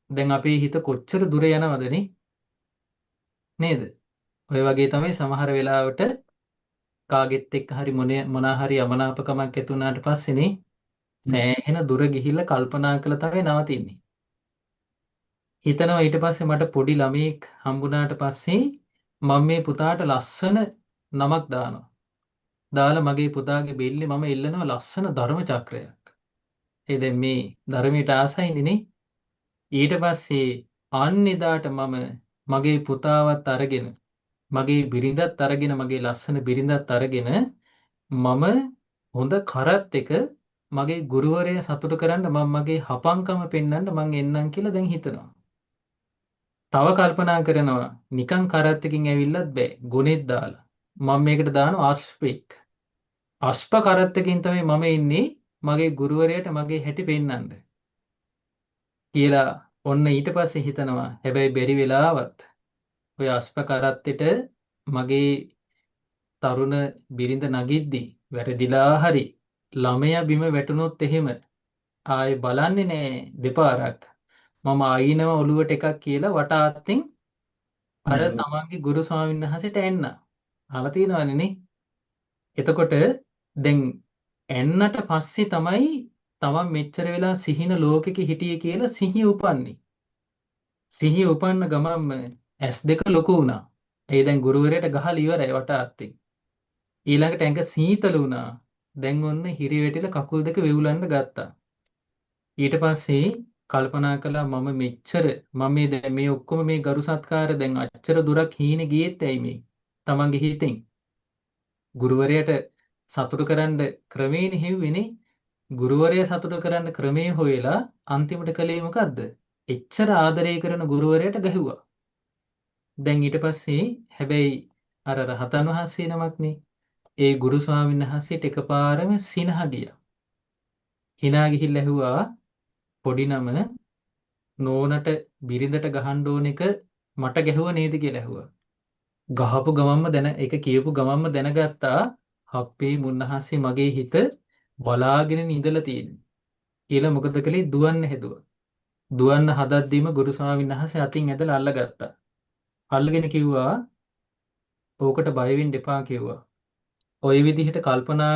[SPEAKER 2] දැන් අපේ හිත කොච්චර දුර යනවදනේ නේද? ඔය වගේ තමයි සමහර වෙලාවට කාගෙත් එක්ක හරි මොනා හරි යමනාපකමක් ඇති වුණාට පස්සේනේ සෑහෙන දුර ගිහිල්ලා කල්පනා කළා තමයි නවතින්නේ. හිතනවා ඊට පස්සේ මට පොඩි ළමෙක් හම්බුණාට පස්සේ මම මේ පුතාට ලස්සන නමක් දානවා. දාලා මගේ පුතාගේ බෙල්ලේ මම එල්ලනවා ලස්සන ධර්ම චක්‍රයක්. ඒ දැන් මේ ධර්මයට ආසයිනේ නේ. ඊට පස්සේ අන්නෙදාට මම මගේ පුතාවත් අරගෙන මගේ බිරිඳත් අරගෙන මගේ ලස්සන බිරිඳත් අරගෙන මම හොඳ කරත් එක මගේ ගුරුවරයා සතුටු කරන්න මම මගේ හපංකම පෙන්වන්න මං එන්නම් කියලා දැන් හිතනවා. තව කල්පනා කරනවා නිකන් කරත් එකකින් ඇවිල්ලත් බෑ ගුණෙත් දාලා. මම මේකට දානවා අස්පෙක්. අස්ප කරත් එකකින් තමයි මම ඉන්නේ මගේ ගුරුවරයාට මගේ හැටි පෙන්වන්න. කියලා ඔන්න ඊට පස්සේ හිතනවා හැබැයි බැරි වෙලාවත් ඔය අස්ප කරත්තෙට මගේ තරුණ බිරිඳ නගිද්දි වැරදිලා හරි ළමයා බිම වැටුනොත් එහෙම ආයේ බලන්නේ නෑ දෙපාරක් මම ආයිනව ඔළුවට එකක් කියලා වටාත්තෙන් අර තමන්ගේ ගුරු ස්වාමීන් වහන්සේට එන්න. අහලා තියෙනවනේ නේ. එතකොට දැන් එන්නට පස්සේ තමයි තමන් මෙච්චර වෙලා සිහින ලෝකෙක හිටියේ කියලා සිහිය උපන්නේ. සිහිය උපන්න ගමන්ම S2 ලොකු වුණා. ඒ දැන් ගුරුවරයාට ගහලා ඉවරයි වටාත්තෙන්. ඊළඟට ඇඟ සීතල වුණා. දැන් ඔන්න හිරි වැටිලා කකුල් දෙක වෙවුලන්න ගත්තා. ඊට පස්සේ කල්පනා කළා මම මේ ඔක්කොම මේ ගරු සත්කාර දැන් අච්චර දුරක් හීනේ ගියෙත් ඇයි මේ? තමන්ගේ හිතෙන් ගුරුවරයාට සතුටු කරන්න ක්‍රමේනේ හෙව්වේනේ. ගුරුවරයා සතුටු කරන්න ක්‍රමේ හොයලා අන්තිමට කළේ මොකද්ද? එච්චර ආදරය කරන ගුරුවරයාට ගැහුවා. දැන් ඊට පස්සේ හැබැයි අර රහතන් වහන්සේ නමක්නේ. ඒ ගුරු ස්වාමීන් වහන්සේට එකපාරම සිනහ ගියා. hina ගිහිල්ලා ඇහුවා පොඩි නම නෝනට බිරිඳට ගහන්න ඕන එක මට ගැහුව නේද කියලා ඇහුවා. ගහපු ගමන්ම ඒක කියපු ගමන්ම දැනගත්තා හප්පේ මුන්නහසේ මගේ හිත බලාගෙන ඉඳලා තියෙන්නේ. කියලා මොකද කළේ දුවන්න හැදුවා. දුවන්න හදද්දීම ගුරු ස්වාමීන් වහන්සේ අතින් ඇදලා අල්ලගත්තා. අල්ලගෙන කිව්වා ඕකට බය වෙන්න එපා කිව්වා. ওই විදිහට කල්පනා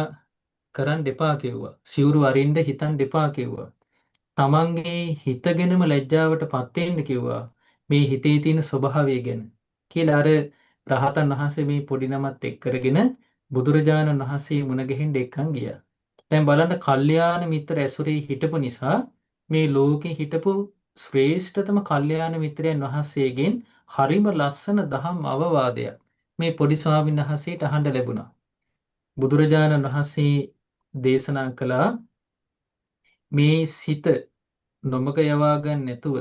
[SPEAKER 2] කරන්න එපා කිව්වා. සිවුරු අරින්න හිතන්න එපා කිව්වා. තමන්ගේ හිතගෙනම ලැජ්ජාවටපත් වෙන්න කිව්වා. මේ හිතේ තියෙන ස්වභාවය ගැන. කියලා අර රහතන් වහන්සේ මේ පොඩි නමත් එක් කරගෙන බුදුරජාණන් වහන්සේ මුණ ගැහෙන්න එක්කන් ගියා. දැන් බලන්න කල්යාණ මිත්‍ර ඇසුරේ හිටපු නිසා මේ ලෝකේ හිටපු ශ්‍රේෂ්ඨතම කල්යාණ මිත්‍රයන් වහන්සේගෙන් හරිම ලස්සන දහම් අවවාදයක් මේ පොඩි ස්වාමීන් වහන්සේට අහන්න ලැබුණා. බුදුරජාණන් වහන්සේ දේශනා කළා මේ සිත නොමග යවා ගන්න නැතුව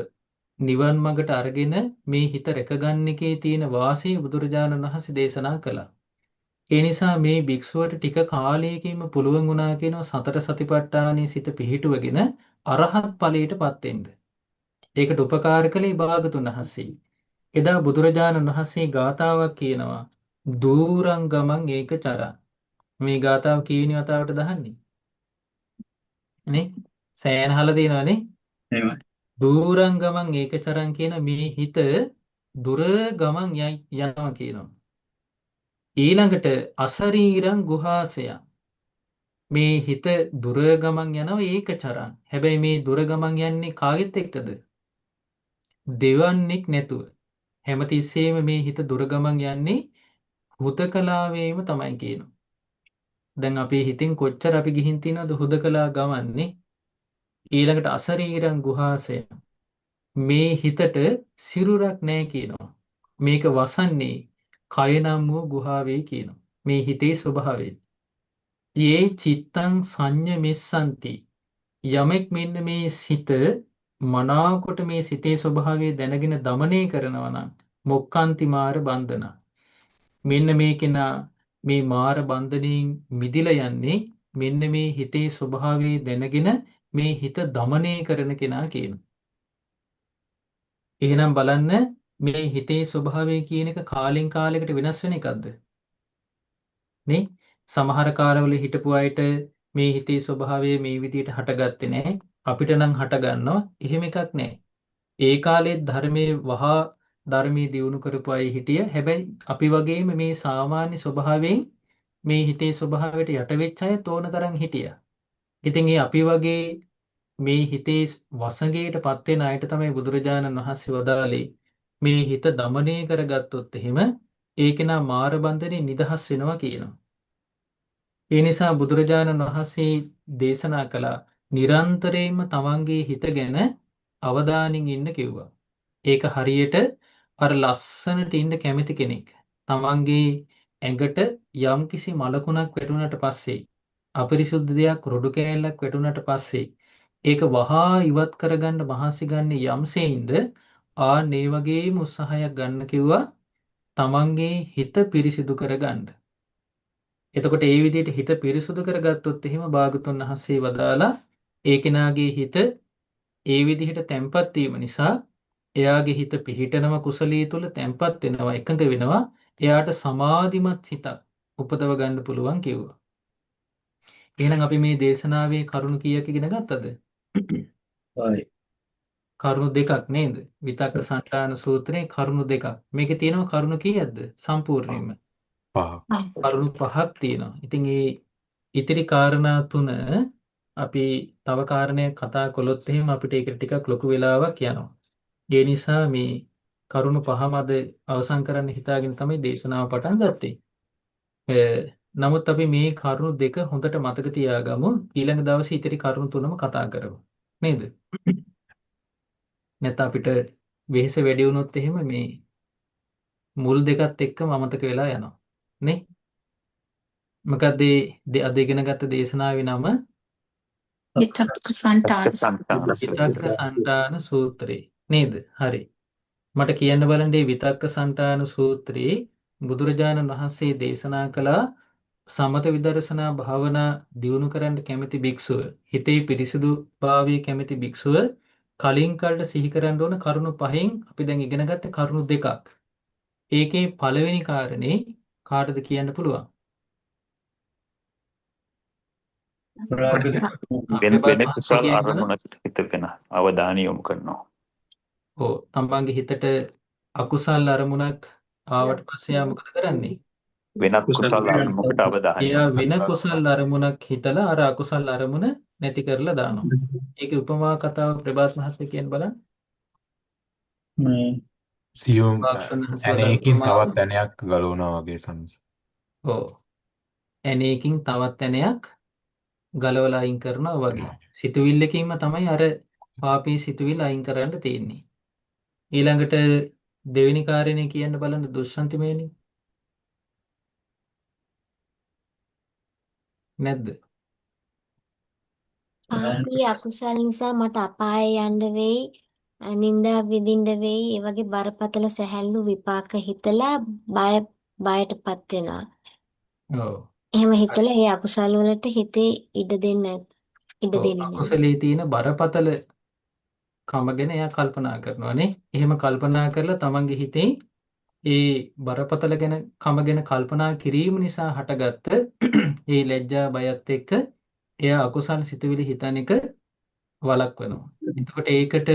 [SPEAKER 2] නිවන් මඟට අරගෙන මේ හිත රැකගන්න එකේ තියෙන වාසිය බුදුරජාණන් වහන්සේ දේශනා කළා. ඒ නිසා මේ භික්ෂුවට ටික කාලයකින්ම පුළුවන් වුණා කියනවා සතර සතිපට්ඨානයේ සිත පිහිටුවගෙන අරහත් ඵලයටපත් වෙන්න. ඒකට උපකාර කළේ භාගතුන් වහන්සේ. එදා බුදුරජාණන් වහන්සේ ගාථාවක් කියනවා දූරං ගමං ඒකචරං. මේ ගාථාව කීවෙනි වතාවට දහන්නේ? නේ? සෑහෙන අහලා තියෙනවනේ.
[SPEAKER 5] එහෙමයි.
[SPEAKER 2] දූරං ගමං ඒකචරං කියන මේ හිත දුර ගමන් යනවා කියනවා. ඊළඟට අසරීරං ගුහාසයං මේ හිත දුර ගමන් යනවා ඒකචරං. හැබැයි මේ දුර ගමන් යන්නේ කාගෙත් එක්කද? දෙවන්නේක් නැතුව. හැමතිස්සෙම මේ හිත දුර ගමන් යන්නේ හුදකලාවේම තමයි කියනවා. දැන් අපේ හිතෙන් කොච්චර අපි ගිහින් තියනවද හුදකලා ගමන්නේ? ඊළඟට අසරීරං ගුහාසයං මේ හිතට සිරුරක් නැහැ කියනවා. මේක වසන්නේ කය නම් වූ ගුහාවේ කියනවා. මේ හිතේ ස්වභාවය. යේ චිත්තං සංඤමෙස්සන්ති යමෙක් මෙන්න මේ සිත මනාකොට මේ සිතේ ස්වභාවය දැනගෙන দমনය කරනවා නම් මොක්කාන්ති මාර බන්ධන. මෙන්න මේ කෙනා මේ මාර බන්ධනයෙන් මිදිලා යන්නේ මෙන්න මේ හිතේ ස්වභාවය දැනගෙන මේ හිත দমনය කරන කෙනා කියනවා. එහෙනම් බලන්න මේ හිතේ ස්වභාවය කියන එක කාලෙන් කාලයකට වෙනස් වෙන එකක්ද? නේ? සමහර කාලවල හිටපු අයට මේ හිතේ ස්වභාවය මේ විදිහට හටගත්තේ නැහැ. අපිට නම් හට ගන්නවා. එහෙම එකක් නැහැ. ඒ කාලේ ධර්මයේ දියුණු කරපු අය හිටිය. හැබැයි අපි වගේම මේ සාමාන්‍ය ස්වභාවයෙන් මේ හිතේ ස්වභාවයට යට වෙච්ච අය තෝන තරම් හිටියා. ඉතින් අපි වගේ මේ හිතේ වසඟයටපත් වෙන අයට තමයි බුදුරජාණන් වහන්සේ වදාළේ මේ හිත দমনය කරගත්තොත් එහෙම ඒක නා මාර බන්ධනේ නිදහස් වෙනවා කියනවා. ඒ නිසා බුදුරජාණන් වහන්සේ දේශනා කළා නිරන්තරයෙන්ම තමන්ගේ හිත ගැන අවධානයෙන් ඉන්න කිව්වා. ඒක හරියට අර ලස්සනට ඉන්න කැමති කෙනෙක් තමන්ගේ ඇඟට යම්කිසි මලකුණක් වැටුණාට පස්සේ අපරිසුද්ධ දෙයක් රොඩු කෑල්ලක් වැටුණාට පස්සේ ඒක වහා ඉවත් කරගන්න මහන්සි ගන්න යම්සේින්ද මේ වගේම උත්සාහයක් ගන්න කිව්වා තමන්ගේ හිත පිරිසිදු කරගන්න. එතකොට ඒ විදිහට හිත පිරිසුදු කරගත්තොත් එහෙම භාගතුන් වහන්සේ වදාලා ඒ කෙනාගේ හිත ඒ විදිහට තැම්පත් වීම නිසා එයාගේ හිත පිහිටනම කුසලයේ තුල තැම්පත් වෙනවා එකඟ වෙනවා එයාට සමාධිමත් හිතක් උපදව ගන්න පුළුවන් කිව්වා. එහෙනම් අපි මේ දේශනාවේ කරුණු කීයක් ඉගෙන ගත්තද?
[SPEAKER 5] හරි.
[SPEAKER 2] කරුණු දෙකක් නේද? විතක්ක සංඨාන සූත්‍රයේ කරුණු දෙකක්. මේකේ තියෙනවා කරුණු කීයක්ද? සම්පූර්ණයෙන්ම කරුණු 5ක් තියෙනවා. ඉතින් මේ ඉතිරි කාරණා 3 අපි තව කාරණයක් කතා කළොත් එහෙම අපිට ඒක ටිකක් ලොකු වෙලාවක් යනවා. ඒ නිසා මේ කරුණු 5ම අද අවසන් කරන්න හිතාගෙන තමයි දේශනාව පටන් ගත්තේ. නමුත් අපි මේ කරුණු දෙක හොඳට මතක තියාගමු. ඊළඟ දවසේ ඉතිරි කරුණු තුනම කතා කරමු. නේද? නැත්නම් අපිට වෙහෙස වැඩි වුණොත් එහෙම මේ මුල් දෙකත් එක්කම අමතක වෙලා යනවා. නේ? මොකද අද ඉගෙන ගත්ත දේශනාවේ නම
[SPEAKER 3] විතක්ක සංඨාන
[SPEAKER 2] විතක්ක සංඨාන සූත්‍රය. නේද? හරි. මට කියන්න බලන්න මේ විතක්ක සංඨාන සූත්‍රයේ බුදුරජාණන් වහන්සේ දේශනා කළ සමත විදර්ශනා භාවනා දියුණු කරන්න කැමති භික්ෂුව, හිතේ පිරිසිදුභාවයේ කැමති භික්ෂුව කලින් කලට සිහි කරන්න ඕන කරුණු පහෙන් අපි දැන් ඉගෙන ගත්ත කරුණු දෙකක්. ඒකේ පළවෙනි කාරණේ කාටද කියන්න පුළුවන්?
[SPEAKER 6] වෙන කුසල් අරමුණට හිතගෙන අවධානය යොමු කරනවා.
[SPEAKER 2] ඔව්, තමන්ගේ හිතට අකුසල් අරමුණක් ආවට පස්සේ යා මොකද කරන්නේ?
[SPEAKER 6] වෙනත් කුසල් අරමුණකට අවධානය
[SPEAKER 2] එයා
[SPEAKER 6] යොමු
[SPEAKER 2] වෙන
[SPEAKER 6] කරනවා.
[SPEAKER 2] කුසල් අරමුණක් හිතලා අර අකුසල් අරමුණ නැති කරලා දානවා. ඒකේ උපමා කතාව ප්‍රභාස් මහත්තයා කියන්න බලන්න.
[SPEAKER 5] මේ
[SPEAKER 4] සියුම්
[SPEAKER 2] වාක්‍යන හසුවදා
[SPEAKER 4] ඇනයකින්
[SPEAKER 2] උපමාව.
[SPEAKER 4] තවත් ඇනයක් ගලවනවා වගේ සම්ස.
[SPEAKER 2] ඔව්. ඇනයකින් තවත් ඇනයක් ගලවලා අයින් කරනවා වගේ. සිතුවිල්ලකින්ම තමයි අර පාපී සිතුවිල්ල අයින් කරන්න තියෙන්නේ. ඊළඟට දෙවෙනි කාරණේ කියන්න බලන්න දුස්සන්තිමේනි. නැද්ද?
[SPEAKER 7] පාපී අකුසල නිසා මට අපායේ යන්න වෙයි, නින්දා විඳින්න වෙයි, ඒ වගේ බරපතල සැහැල්ලු විපාක හිතලා බයටපත් වෙනවා.
[SPEAKER 2] ඔව්.
[SPEAKER 7] එහෙම හිතලා ඒ අකුසල වලට හිතේ ඉඩ දෙන්නේ නැහැ.
[SPEAKER 2] අකුසලයේ තියෙන බරපතල කම ගැන එයා කල්පනා කරනවා නේ. එහෙම කල්පනා කරලා තමන්ගේ හිතේ ඒ බරපතල ගැන කම ගැන කල්පනා කිරීම නිසා හටගත්ත ඒ ලැජ්ජා බයත් එක්ක එයා අකුසල් සිතුවිලි හිතන එක වළක්වනවා. එතකොට ඒකට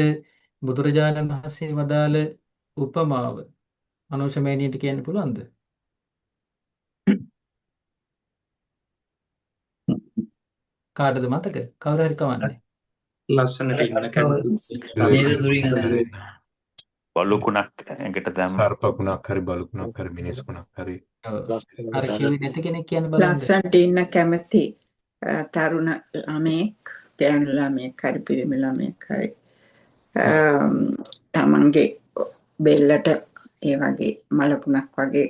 [SPEAKER 2] බුදුරජාණන් වහන්සේ වදාළ උපමාව අනුශමේනියට කියන්න පුළුවන්ද? කාටද මතක? කවුරු හරි කවන්නේ.
[SPEAKER 1] ලස්සනට ඉන්න කැමති.
[SPEAKER 5] නේද දුරින් අඳුරේ.
[SPEAKER 6] බලුකුණක් ඇඟට දැම්ම
[SPEAKER 4] සර්පකුණක් හරි බලුකුණක් හරි මිනිස්කුණක් හරි.
[SPEAKER 2] අර කිව්වේ නැති කෙනෙක් කියන්න බලන්න.
[SPEAKER 8] ලස්සනට ඉන්න කැමති තරුණ ළමෙක්, ගෑනු ළමෙක් හරි පිරිමි ළමෙක් හරි තමන්ගේ බෙල්ලට ඒ වගේ මලකුණක් වගේ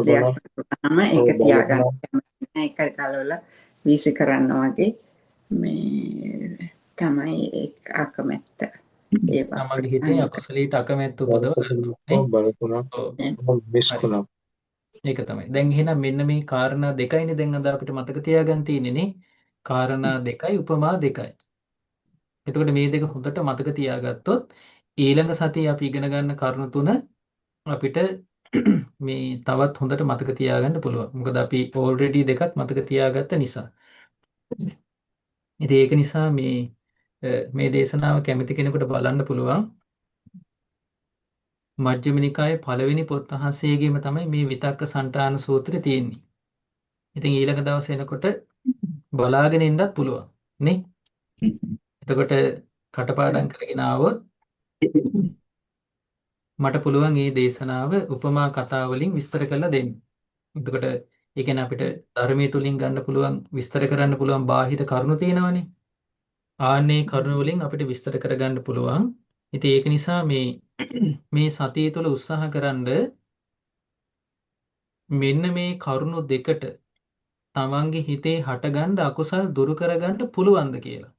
[SPEAKER 8] දෙයක් වුණාම ඒක තියාගන්න කැමති නැහැ. ඒක ගලවලා වීසි කරන්න වගේ මේ තමයි ඒ අකමැත්ත. ඒ
[SPEAKER 2] තමන්ගේ හිතේ අකුසලීට අකමැත්ත උපදවනවා.
[SPEAKER 1] මිස්කුණක්.
[SPEAKER 2] ඒක තමයි. දැන් එහෙනම් මෙන්න මේ කාරණා දෙකයිනේ දැන් අද අපිට මතක තියාගන්න තියෙන්නේ නේ. කාරණා දෙකයි උපමා දෙකයි. එතකොට මේ දෙක හොඳට මතක තියාගත්තොත් ඊළඟ සතියේ අපි ඉගෙන ගන්න කරුණු තුන අපිට මේ තවත් හොඳට මතක තියාගන්න පුළුවන්. මොකද අපි ඕල්රෙඩි දෙකක් මතක තියාගත්ත නිසා. ඉතින් ඒක නිසා මේ දේශනාව කැමති කෙනෙකුට බලන්න පුළුවන්. මජ්ක්‍ධිම නිකායේ පළවෙනි පොත් වහන්සේගේම තමයි මේ විතක්ක සංඨාන සූත්‍රය තියෙන්නේ. ඉතින් ඊළඟ දවසේ එනකොට බලාගෙන ඉන්නත් පුළුවන් නේ. එතකොට කටපාඩම් කරගෙන ආවොත් මට පුළුවන් මේ දේශනාව උපමා කතා වලින් විස්තර කරලා දෙන්න. එතකොට ඒ කියන්නේ අපිට ධර්මයේ තුලින් ගන්න පුළුවන් විස්තර කරන්න පුළුවන් බාහිර කරුණු තියෙනවනේ. ආන්නේ කරුණු වලින් අපිට විස්තර කරගන්න පුළුවන්. ඉතින් ඒක නිසා මේ සතිය තුළ උත්සාහකරනද මෙන්න මේ කරුණු දෙකට තමන්ගේ හිතේ හටගන්න අකුසල් දුරු කරගන්න පුළුවන්ද කියලා.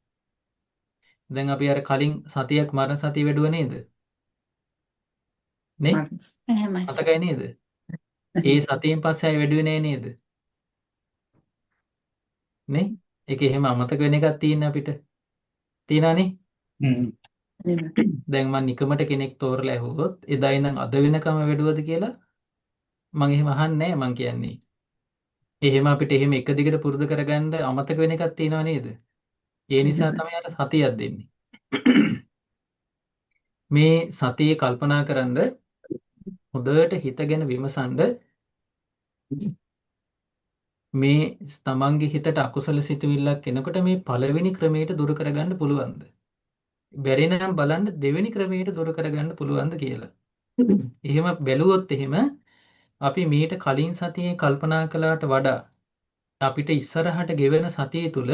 [SPEAKER 2] දැන් අපි අර කලින් සතියක් මරණ සතිය වැඩුව නේද? නේ?
[SPEAKER 3] එහෙමයි.
[SPEAKER 2] මතකයි නේද? ඒ සතියෙන් පස්සේ ආයෙ වැඩුවේ නෑ නේද? නේ? ඒක එහෙම අමතක වෙන එකක් තියෙන අපිට. තියනනේ? දැන් මම නිකමට කෙනෙක් තෝරලා ඇහුවොත් එදා ඉඳන් අද වෙනකම වැඩුවද කියලා මම එහෙම අහන්නේ නැහැ. මම කියන්නේ එහෙම අපිට එහෙම එක දිගට පුරුදු කරගන්න අමතක වෙන එකක් තියෙනව නේද? ඒ නිසා තමයි අර සතියක් දෙන්නේ. මේ සතියේ කල්පනා කරන්ද හොඳට හිතගෙන විමසන්ද මේ තමන්ගේ හිතට අකුසල සිතුවිල්ලක් එනකොට මේ පළවෙනි ක්‍රමයට දුරු කරගන්න පුළුවන්ද? බැරි නම් බලන්න දෙවෙනි ක්‍රමයට දුරු කරගන්න පුළුවන්ද කියලා. එහෙම බැලුවොත් එහෙම අපි මීට කලින් සතියේ කල්පනා කළාට වඩා අපිට ඉස්සරහට ගෙවෙන සතිය තුල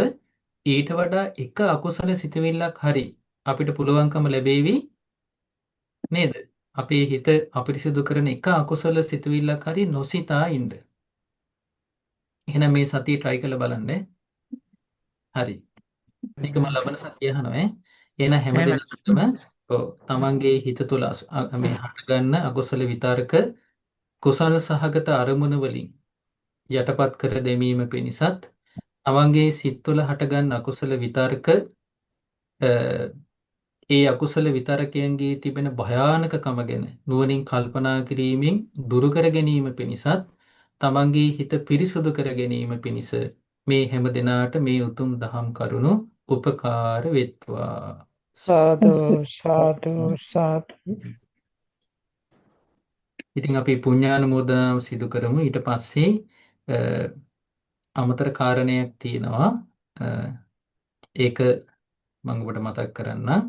[SPEAKER 2] ඊට වඩා එක අකුසල සිතුවිල්ලක් හරි අපිට පුළුවන්කම ලැබෙවි නේද? අපේ හිත අපිරිසිදු කරන එක අකුසල සිතුවිල්ලක් හරි නොසිතා ඉන්න. එහෙනම් මේ සතිය try කරලා බලන්න. හරි. මේක මම ලබන සතිය අහනවා. එහෙනම් හැමදෙනාටම තමන්ගේ හිත තුළ මේ හටගන්න අකුසල විතරක කුසල සහගත අරමුණ වලින් යටපත් කර දැමීම පිණිසත් තමන්ගේ සිත් තුළ හටගන්න අකුසල විතරක ඒ අකුසල විතරකයන්ගේ තිබෙන භයානකකම ගැන නුවණින් කල්පනා කිරීමෙන් දුරු කර ගැනීම පිණිසත් තමන්ගේ හිත පිරිසුදු කර ගැනීම පිණිස මේ හැම දිනාට මේ උතුම් දහම් කරුණු උපකාර වෙත්වා.
[SPEAKER 9] සාදු සාදු සාදු.
[SPEAKER 2] ඉතින් අපි පුණ්‍යානුමෝදනාව සිදු කරමු. ඊට පස්සේ අමතර කාරණයක් තියෙනවා. ඒක මම ඔබට මතක් කරන්නම්.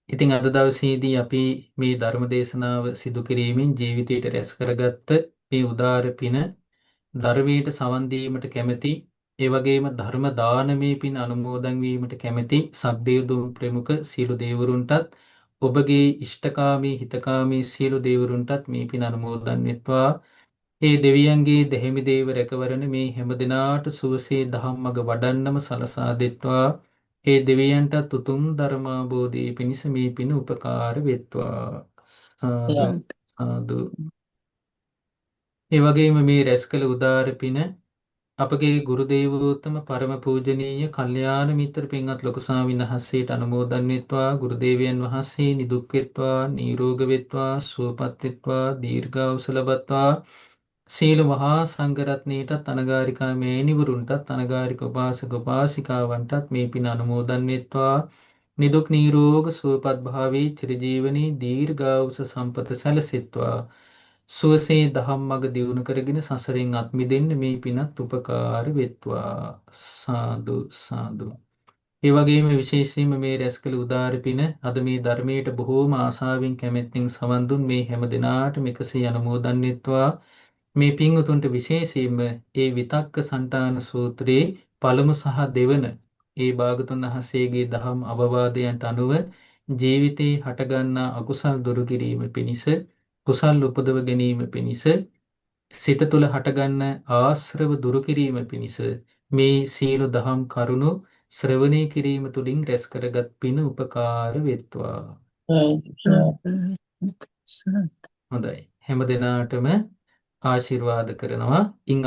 [SPEAKER 2] ඉතින් අද දවසේදී අපි මේ ධර්ම දේශනාව සිදු කිරීමෙන් ජීවිතයට රැස් කරගත්ත මේ උදාර පින ධර්මයට සවන් දීමට කැමැති, ඒ වගේම ධර්ම දානමේ පින් අනුමෝදන් වීමට කැමැති සබ්දේවතුන් ප්‍රමුඛ සියලු දේවරුන්ටත් ඔබගේ ඉෂ්ඨකාමී හිතකාමී සියලු දේවරුන්ටත් මේ පින් අනුමෝදන් වෙත්වා. ඒ දෙවියන්ගේ දෙහිමි දේව රැකවරණ මේ හැම දිනාට සුවසේ ධම්මග වඩන්නම සලසා දෙත්වා. ඒ දෙවියන්ටත් උතුම් ධර්මාබෝධයේ පිණිස මේ පින උපකාර වෙත්වා. සාදු සාදු. ඒ වගේම මේ රැස් කළ උදාර පින අපගේ ගුරු දේවෝත්තම පරම පූජනීය කල්යාණ මිත්‍ර පින්වත් ලොකු ස්වාමීන් වහන්සේට අනුමෝදන් වෙත්වා. ගුරු දේවයන් වහන්සේ නිදුක් වෙත්වා, නිරෝග වෙත්වා, සුවපත් වෙත්වා, දීර්ඝායුෂ ලබත්වා. සීල මහා සංඝරත්නයටත් අනගාരികා මේනිවරුන්ටත් අනගාരിക උපාසක උපාසිකාවන්ටත් මේ පින අනුමෝදන් වෙත්වා. නිදුක් නිරෝග සුවපත් භාවී චිරජීවනී දීර්ඝායුෂ සම්පත සැලසෙත්වා. සුවසේ ධම්මග දියුණු කරගෙන සසරෙන් අත් මිදෙන්න මේ පිනත් උපකාර වෙත්වා. සාදු සාදු. ඒ වගේම විශේෂයෙන්ම මේ රැස් කළ උදාර පින අද මේ ධර්මයට බොහෝම ආසාවෙන් කැමැත්තෙන් සවන් දුන් මේ හැම දිනාටම එකසේ අනුමෝදන් වෙත්වා. මේ පින්වතුන්ට විශේෂයෙන්ම ඒ විතක්ක සන්තාන සූත්‍රයේ පළමු සහ දෙවන ඒ භාගතුන් වහන්සේගේ දහම් අවවාදයන්ට අනුව ජීවිතේ හටගන්නා අකුසල් දුරු කිරීම පිණිස කුසල් උපදව ගැනීම පිණිස සිත තුළ හටගන්න ආශ්‍රව දුරු කිරීම පිණිස මේ සීල දහම් කරුණු ශ්‍රවණය කිරීම තුළින් රැස් කරගත් පින උපකාර වෙත්වා. හොඳයි. හැම දිනාටම ආශිර්වාද කරනවා. ඉන්